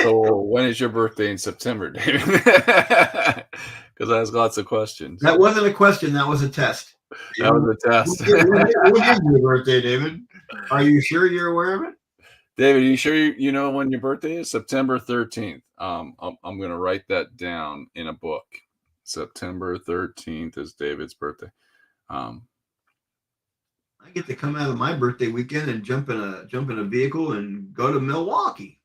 So when is your birthday in September, David? Because I ask lots of questions. That wasn't a question. That was a test. That was a test. When is your birthday, David? Are you sure you're aware of it? David, are you sure you know when your birthday is? September 13th. I'm going to write that down in a book. September 13th is David's birthday. I get to come out of my birthday weekend and jump in a vehicle and go to Milwaukee.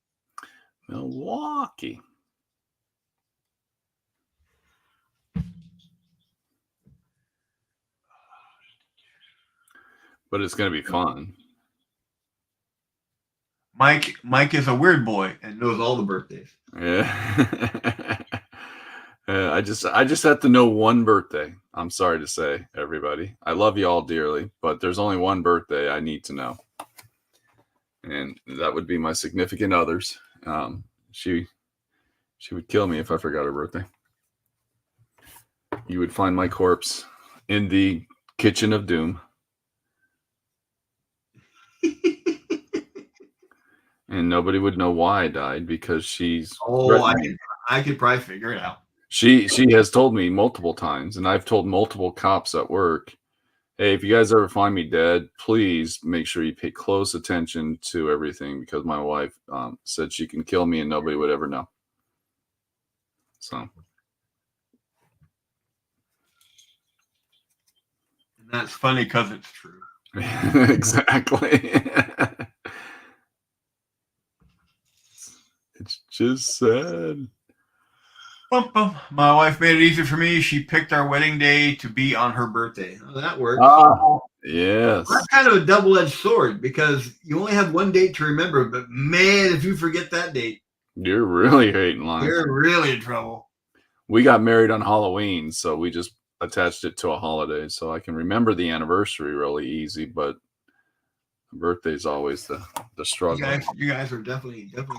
Milwaukee. But it's going to be fun. Mike is a weird boy And knows all the birthdays. Yeah. I just have to know one birthday. I'm sorry to say, everybody. I love you all dearly, but there's only one birthday I need to know. And that would be my significant other's. She would kill me if I forgot her birthday. You would find my corpse in the kitchen of doom. And nobody would know why I died because she's. Oh, I could probably figure it out. She has told me multiple times, and I've told multiple cops at work, hey, if you guys ever find me dead, please make sure you pay close attention to everything because my wife said she can kill me and nobody would ever know. So. And that's funny because it's true. Exactly. It's just sad. Bum, bum. My wife made it easy for me. She picked our wedding day to be on her birthday. Oh, that works. Yes. That's kind of a double-edged sword because you only have one date to remember, but man, if you forget that date, You're really hating life. you're really in trouble. We got married on Halloween, so we just attached it to a holiday, so I can remember the anniversary really easy, but birthday's always the struggle. You guys are definitely into the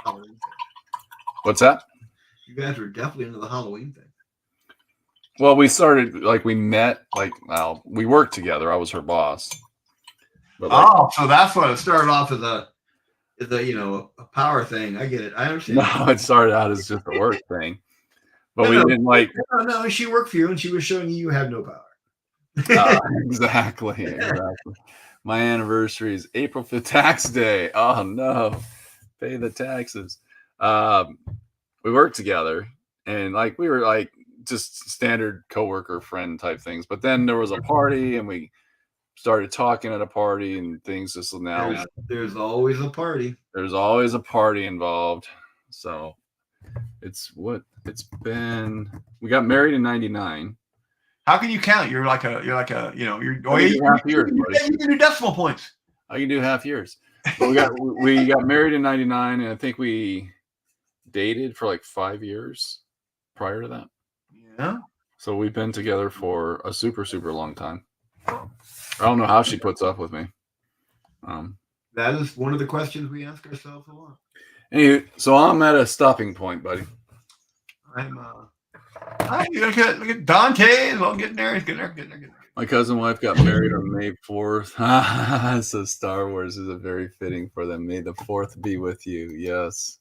Halloween thing. What's that? You guys are definitely into the Halloween thing. Well, we started we met we worked together. I was her boss. But so that's what It started off as a power thing. I get it. I understand. No, it started out as just a work thing. But we didn't No, she worked for you and she was showing you have no power. Exactly. My anniversary is April 5th, tax day. Oh no, pay the taxes. We worked together, and we were just standard coworker friend type things. But then there was a party, and we started talking at a party, and things just now. There's always a party. There's always a party involved. So it's been. We got married in '99. How can you count? You're half years. You can do decimal points. I can do half years. But we got married in '99, and I think we dated for 5 years prior to that. Yeah. So we've been together for a super, super long time. I don't know how she puts up with me. That is one of the questions we ask ourselves a lot. Anyway, so I'm at a stopping point, buddy. Look at Dante. Well, getting there. My cousin wife got married on May 4th. So Star Wars is very fitting for them. May the 4th be with you. Yes.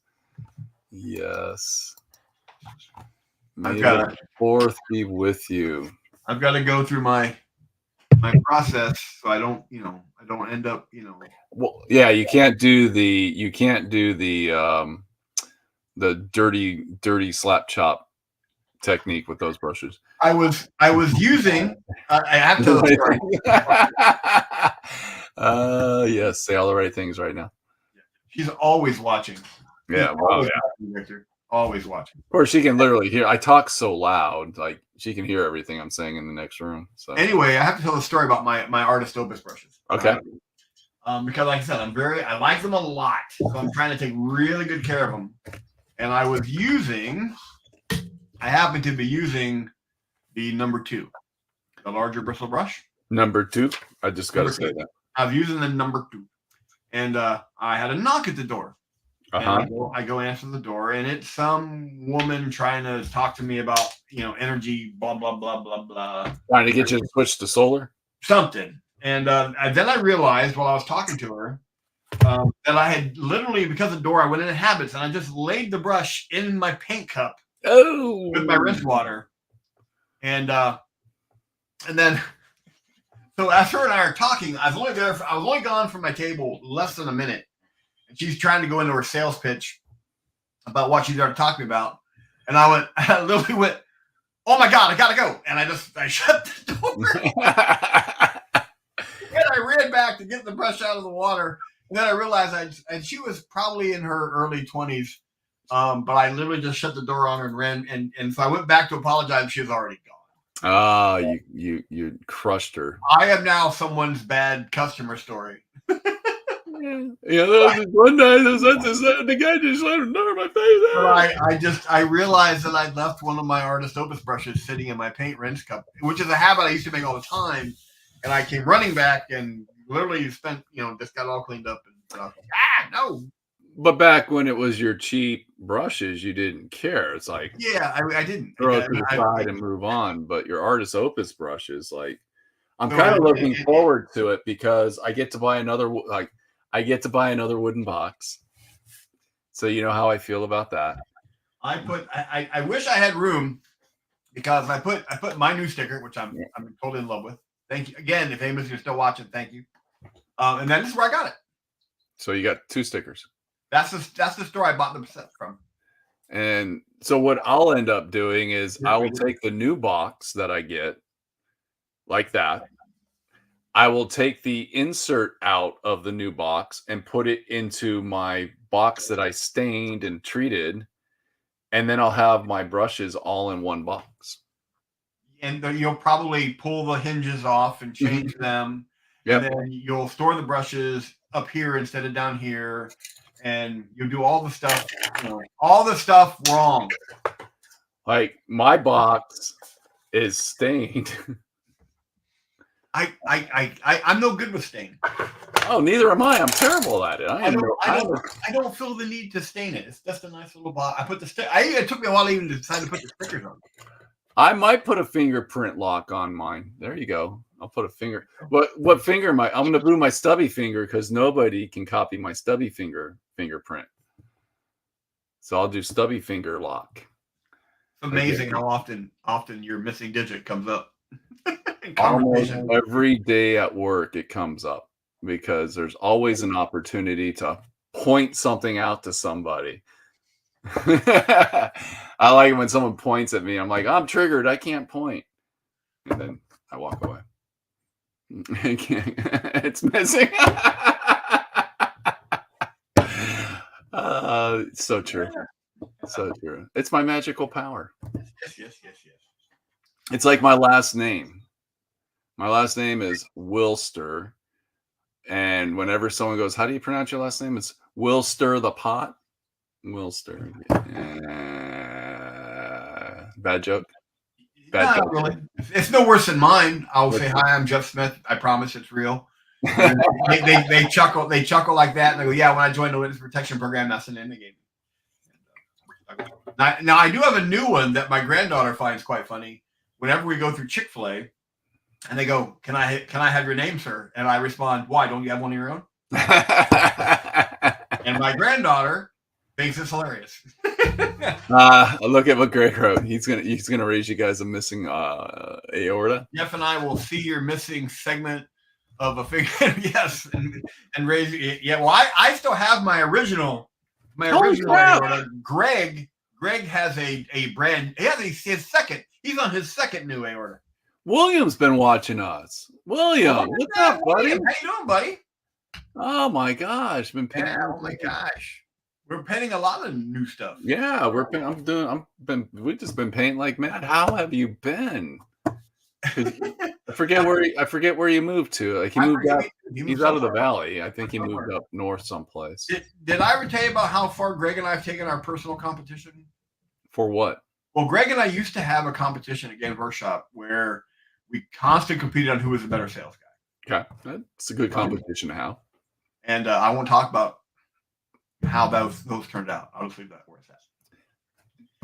Yes. May the 4th be with you. I've got to go through my process so I don't end up. Well, yeah, you can't do the dirty slap chop technique with those brushes. I was using. I have to. Yes, say all the right things right now. She's always watching. Yeah, wow, yeah. Victor, always watching. Of course, she can literally hear. I talk so loud, she can hear everything I'm saying in the next room. So anyway, I have to tell a story about my Artist Opus brushes. Okay. Because like I said, I like them a lot, so I'm trying to take really good care of them. And I happen to be using the number 2, the larger bristle brush. Number 2. I just got to say that. I was using the number 2, and I had a knock at the door. I go answer the door, and it's some woman trying to talk to me about energy, blah blah blah blah blah. Trying to get you to switch to solar. Something, and then I realized while I was talking to her that I had literally, because of the door, I went into habits and I just laid the brush in my paint cup with my rinse water. And then, so as her and I are talking, I was only gone from my table less than a minute. And she's trying to go into her sales pitch about what she's already talking about. And I literally went, oh my God, I gotta go. And I shut the door. And I ran back to get the brush out of the water. And then I realized and she was probably in her early 20s. But I literally just shut the door on her and ran. And so I went back to apologize. She was already gone. Ah, you crushed her. I am now someone's bad customer story. Yeah, one night the guy just slammed a door in my face. I realized that I left one of my Artist Opus brushes sitting in my paint rinse cup, which is a habit I used to make all the time. And I came running back and literally spent, just got all cleaned up. And I was like, no. But back when it was your cheap brushes, you didn't care. It's like, yeah, I didn't throw it to the side and move on. But your Artist Opus brushes, like, I'm kind of looking forward to it because I get to buy another wooden box. So you know how I feel about that. I wish I had room because I put my new sticker, which I'm totally in love with. Thank you again. If anybody's still watching, thank you. And then this is where I got it. So you got 2 stickers. That's the store I bought the set from. And so what I'll end up doing is I will take the new box that I get like that. I will take the insert out of the new box and put it into my box that I stained and treated. And then I'll have my brushes all in one box. And you'll probably pull the hinges off and change them. Yep. And then you'll store the brushes up here instead of down here. And you'll do all the stuff wrong. Like my box is stained. I'm no good with stain. Oh, neither am I. I'm terrible at it. I don't feel the need to stain it. It's just a nice little box. I put it took me a while even to decide to put the stickers on. I might put a fingerprint lock on mine. There you go. I'll put a finger. What finger am I? I'm going to do my stubby finger because nobody can copy my stubby fingerprint. So I'll do stubby finger lock. It's amazing how often your missing digit comes up. Almost every day at work it comes up because there's always an opportunity to point something out to somebody. I like it when someone points at me. I'm like, I'm triggered. I can't point. And then I walk away. It's missing. So true. So true. It's my magical power. Yes. It's like my last name. My last name is Wilster. And whenever someone goes, how do you pronounce your last name? It's Will Stir the Pot. Wilster. Bad joke. Bad joke. Really. It's no worse than mine. I'll say, hi, I'm Jeff Smith. I promise it's real. they chuckle. They chuckle like that. And they go, yeah, when I joined the Witness Protection Program, that's the name they gave me. Now, I do have a new one that my granddaughter finds quite funny. Whenever we go through Chick-fil-A, and they go, can I have your name, sir? And I respond, why? Don't you have one of your own? And my granddaughter thinks it's hilarious. Look at what Greg wrote. He's gonna raise you guys a missing aorta. Jeff and I will see your missing segment of a finger. Yes, and raise it. Yeah. Well, I still have my original aorta. Greg has a brand. He has his second. He's on his second new aorta. William's been watching us. William, what's up, buddy? How you doing, buddy? Oh my gosh, been painting. Yeah, oh my gosh, we're painting a lot of new stuff. Yeah, we've just been painting like mad. How have you been? I forget where you moved to. Like he's out of the valley. I think he moved up north someplace. Did I ever tell you about how far Greg and I have taken our personal competition? For what? Well, Greg and I used to have a competition at Game Workshop where we constantly competed on who was the better sales guy. Okay, that's a good competition to have. And I won't talk about how those turned out. I'll just leave that where it's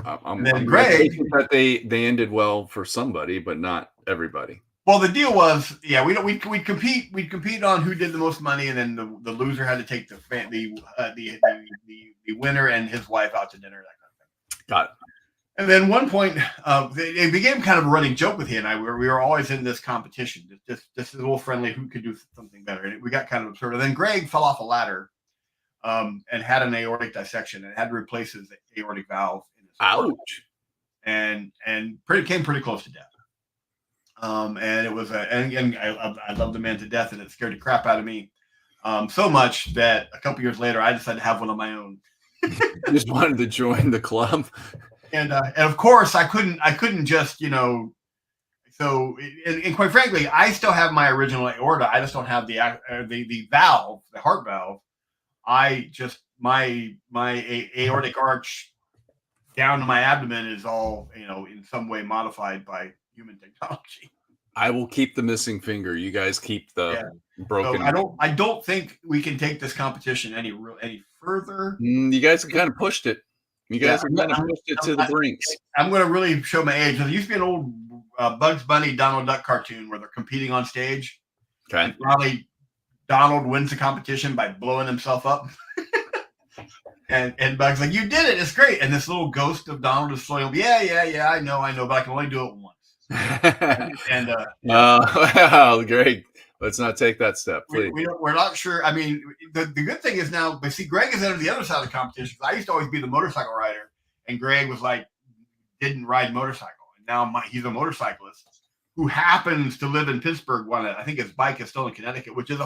at. I'm Greg that they ended well for somebody, but not everybody. Well, the deal was, yeah, we'd compete on who did the most money, and then the loser had to take the winner and his wife out to dinner. That kind of thing. Got it. And then one point, it became kind of a running joke with he and I. We were always in this competition, just a little friendly, who could do something better. And we got kind of absurd. And then Greg fell off a ladder and had an aortic dissection and had to replace his aortic valve in his heart. Ouch. And came pretty close to death. And it was I love the man to death, and it scared the crap out of me so much that a couple years later I decided to have one of my own. Just wanted to join the club. And of course I couldn't just, so and quite frankly, I still have my original aorta. I just don't have the valve, the heart valve. My aortic arch down to my abdomen is all, in some way modified by human technology. I will keep the missing finger. You guys keep the broken. So I don't think we can take this competition any further. You guys have kind of pushed it. You guys have kind of pushed it to the brinks. I'm going to really show my age. There used to be an old Bugs Bunny, Donald Duck cartoon where they're competing on stage. Okay. And probably Donald wins the competition by blowing himself up. and Bugs like, you did it. It's great. And this little ghost of Donald is flowing. Yeah. I know. But I can only do it once. Well, Greg, let's not take that step, please. We're not sure. I mean, the good thing is now, but see, Greg is under the other side of the competition. I used to always be the motorcycle rider, and Greg was like, didn't ride motorcycle. And now he's a motorcyclist who happens to live in Pittsburgh. I think his bike is still in Connecticut, which is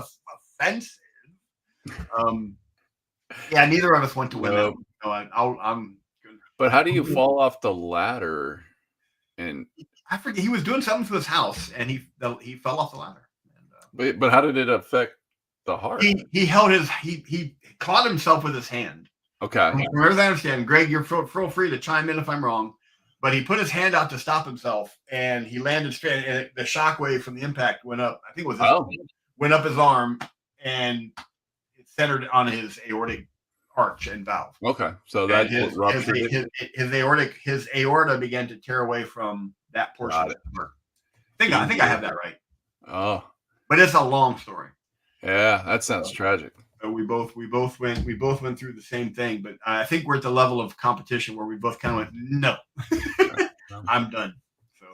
offensive. Yeah, neither of us went to win that. No, I'm good. But how do you fall off the ladder? And I forget, he was doing something to his house, and he fell off the ladder. And, but how did it affect the heart? He held he caught himself with his hand. Okay. From everything I understand, Greg, you're feel free to chime in if I'm wrong, but he put his hand out to stop himself, and he landed straight. And the shockwave from the impact went up. I think it was went up his arm, and it centered on his aortic arch and valve. Okay, so that his aorta began to tear away from that portion of the heart. I think I have that right. Oh, but it's a long story. Yeah, that sounds tragic. We both went through the same thing, but I think we're at the level of competition where we both kind of went, no, I'm done. So,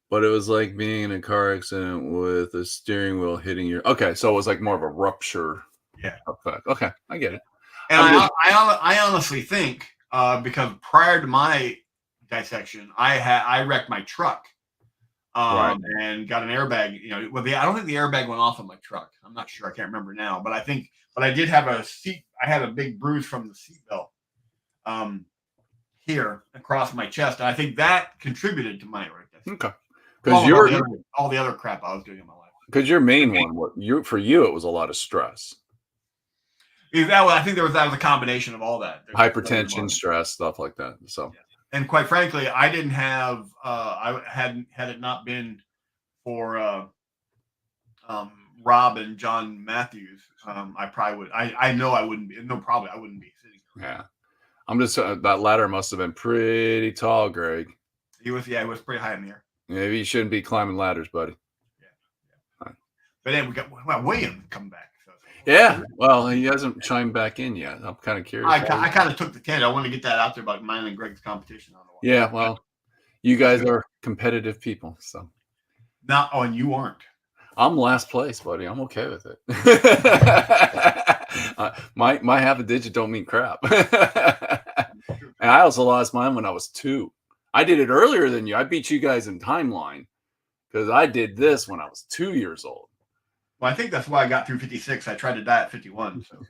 but it was like being in a car accident with a steering wheel hitting your. Okay, so it was like more of a rupture. Yeah. Effect. Okay, I get it. And I honestly think because prior to my dissection, I wrecked my truck and got an airbag. I don't think the airbag went off on my truck. I'm not sure. I can't remember now. But I did have I had a big bruise from the seatbelt here across my chest. And I think that contributed to my aortic dissection. Okay. Because all the other crap I was doing in my life. Because your main one, for you, it was a lot of stress. I think that was a combination of all that. Hypertension, stress, stuff like that. So, and quite frankly, I didn't have. I had it not been for Rob and John Matthews, I probably would. I know I wouldn't be. No, probably I wouldn't be sitting here. Yeah, I'm just that ladder must have been pretty tall, Greg. He was. Yeah, it was pretty high in the air. Maybe you shouldn't be climbing ladders, buddy. Yeah. Right. But then we got William coming back. Yeah, well, he hasn't chimed back in yet. I'm kind of curious. I kind of took the tangent. I want to get that out there about mine and Greg's competition. Yeah, well, you guys are competitive people, so. And you aren't. I'm last place, buddy. I'm okay with it. My half a digit don't mean crap. And I also lost mine when I was 2. I did it earlier than you. I beat you guys in timeline because I did this when I was 2 years old. Well, I think that's why I got through 56. I tried to die at 51. So.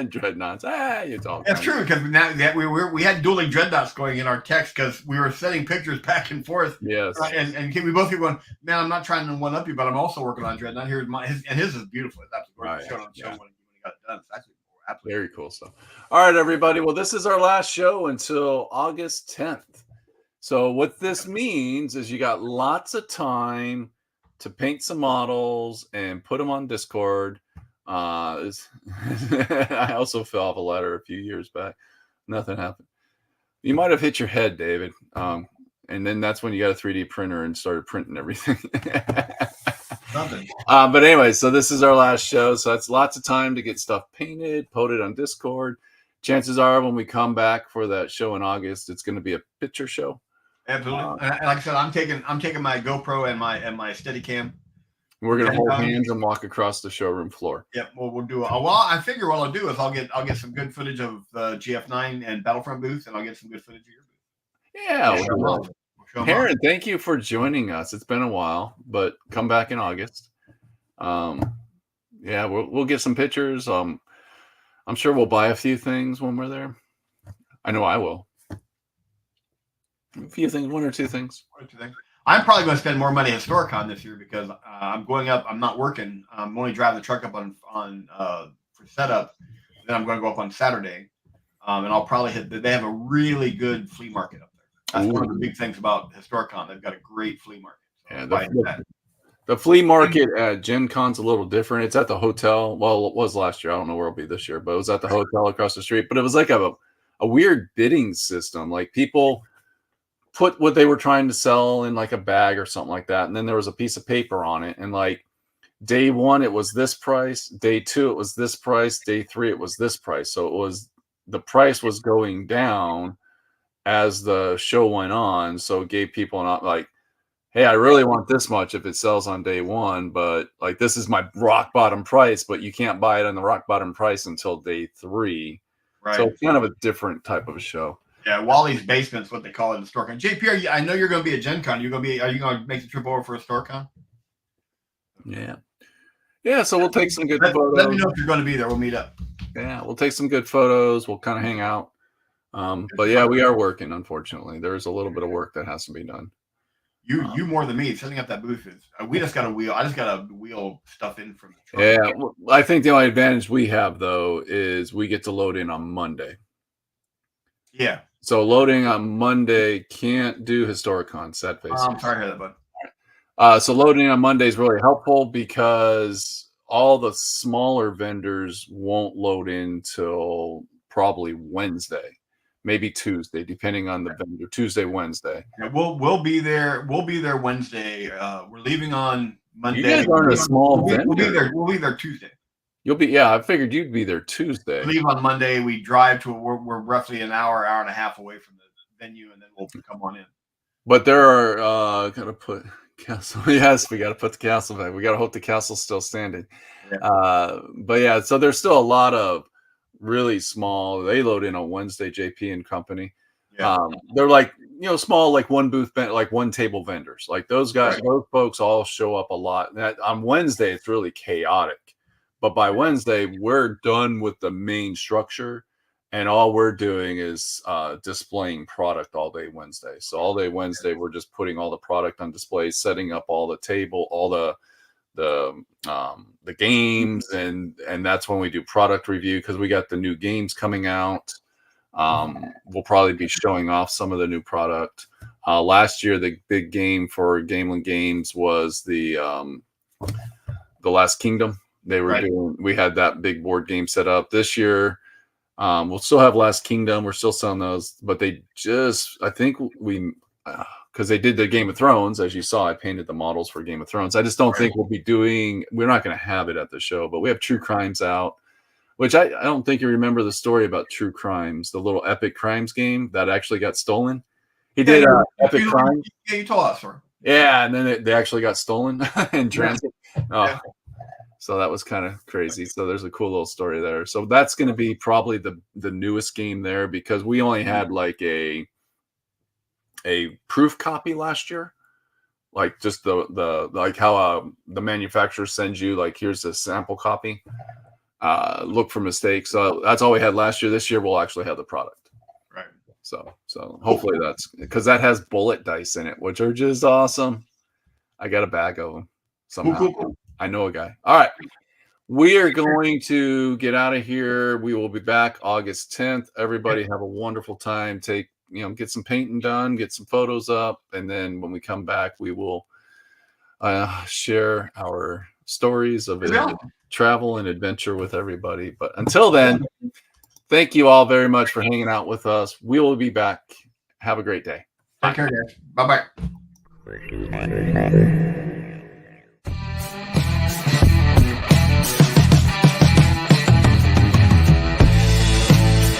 Dreadnoughts. You're talking. That's true because we had dueling dreadnoughts going in our text because we were sending pictures back and forth. Yes. And we both keep going, man, I'm not trying to one up you, but I'm also working on dreadnought. Here's his is beautiful. It's absolutely gorgeous. When he got it done. It's actually absolutely very cool stuff. All right, everybody. Well, this is our last show until August 10th. So what this means is you got lots of time to paint some models and put them on Discord. I also fell off a ladder a few years back. Nothing happened. You might have hit your head, David. And and then that's when you got a 3D printer and started printing everything. Something. But anyway, so this is our last show, so that's lots of time to get stuff painted, posted on Discord. Chances are when we come back for that show in August, it's going to be a picture show. Absolutely. And like I said, I'm taking my GoPro and my Steadicam. We're going to hold hands and walk across the showroom floor. Yep. Well, we'll do. Well, I figure what I'll do is I'll get some good footage of the GF9 and Battlefront booth, and I'll get some good footage of your booth. Yeah. Heron, thank you for joining us. It's been a while, but come back in August. Yeah, we'll get some pictures. I'm sure we'll buy a few things when we're there. I know I will. A few things, one or two things. I'm probably going to spend more money at Historicon this year because I'm going up. I'm not working. I'm only driving the truck up on for setup. Then I'm going to go up on Saturday, and I'll probably hit. They have a really good flea market up there. That's one of the big things about Historicon. They've got a great flea market. So yeah, the flea market at Gen Con's a little different. It's at the hotel. Well, it was last year. I don't know where it'll be this year, but it was at the hotel across the street. But it was like a weird bidding system. Like people put what they were trying to sell in like a bag or something like that. And then there was a piece of paper on it. And like day 1, it was this price. Day 2, it was this price. Day 3, it was this price. So it was, the price was going down as the show went on. So it gave people not like, hey, I really want this much if it sells on day 1, but like, this is my rock bottom price, but you can't buy it on the rock bottom price until day 3. Right. So it's kind of a different type of a show. Yeah, Wally's Basement's what they call it in StoreCon. JP, I know you're going to be at Gen Con. Are you going to make the trip over for a StoreCon? Yeah. So we'll take some good photos. Let me know if you're going to be there. We'll meet up. Yeah, we'll take some good photos. We'll kind of hang out. But yeah, we are working. Unfortunately, there's a little bit of work that has to be done. You more than me. Setting up that booth is. We just got a wheel. I just got to wheel stuff in from the truck. Yeah, I think the only advantage we have though is we get to load in on Monday. Yeah. So loading on Monday can't do Historicon. Sad face. I'm sorry to hear that, bud. So loading on Monday is really helpful because all the smaller vendors won't load in till probably Wednesday, maybe Tuesday, depending on the vendor. Tuesday, Wednesday. Yeah, we'll be there. We'll be there Wednesday. We're leaving on Monday. You guys aren't a small vendor. We'll be there Tuesday. You'll be, yeah. I figured you'd be there Tuesday. We leave on Monday. We drive to we're roughly an hour and a half away from the venue, and then we'll come on in. But there are gotta put castle. Yes, we gotta put the castle back. We gotta hope the castle's still standing. Yeah. But yeah, so there's still a lot of really small. They load in on Wednesday, JP and company. Yeah. They're like, small, like one booth, like one table vendors. Like those guys, those folks all show up a lot. On Wednesday, it's really chaotic. But by Wednesday, we're done with the main structure, and all we're doing is displaying product all day Wednesday. So all day Wednesday, we're just putting all the product on display, setting up all the table, all the games, and that's when we do product review because we got the new games coming out. We'll probably be showing off some of the new product. Last year, the big game for Gamelin Games was the Last Kingdom. They were doing. We had that big board game set up this year. We'll still have Last Kingdom. We're still selling those, but they just, I think we, because they did the Game of Thrones, as you saw, I painted the models for Game of Thrones. I just don't think we'll be doing. We're not going to have it at the show, but we have True Crimes out, which I don't think you remember the story about True Crimes, the little Epic Crimes game that actually got stolen. He did Epic Crimes. Yeah, you told us, sir. Yeah, and then they actually got stolen in transit. Oh. So that was kind of crazy. So there's a cool little story there. So that's going to be probably the newest game there because we only had like a proof copy last year, like just the like how the manufacturer sends you like here's a sample copy. Look for mistakes. So that's all we had last year. This year we'll actually have the product. Right. So hopefully that's because that has bullet dice in it, which are just awesome. I got a bag of them somehow. Cool. I know a guy. All right. We are going to get out of here. We will be back August 10th. Everybody have a wonderful time. Get some painting done, get some photos up. And then when we come back, we will share our stories of travel and adventure with everybody. But until then, thank you all very much for hanging out with us. We will be back. Have a great day. Take care, guys. Bye bye.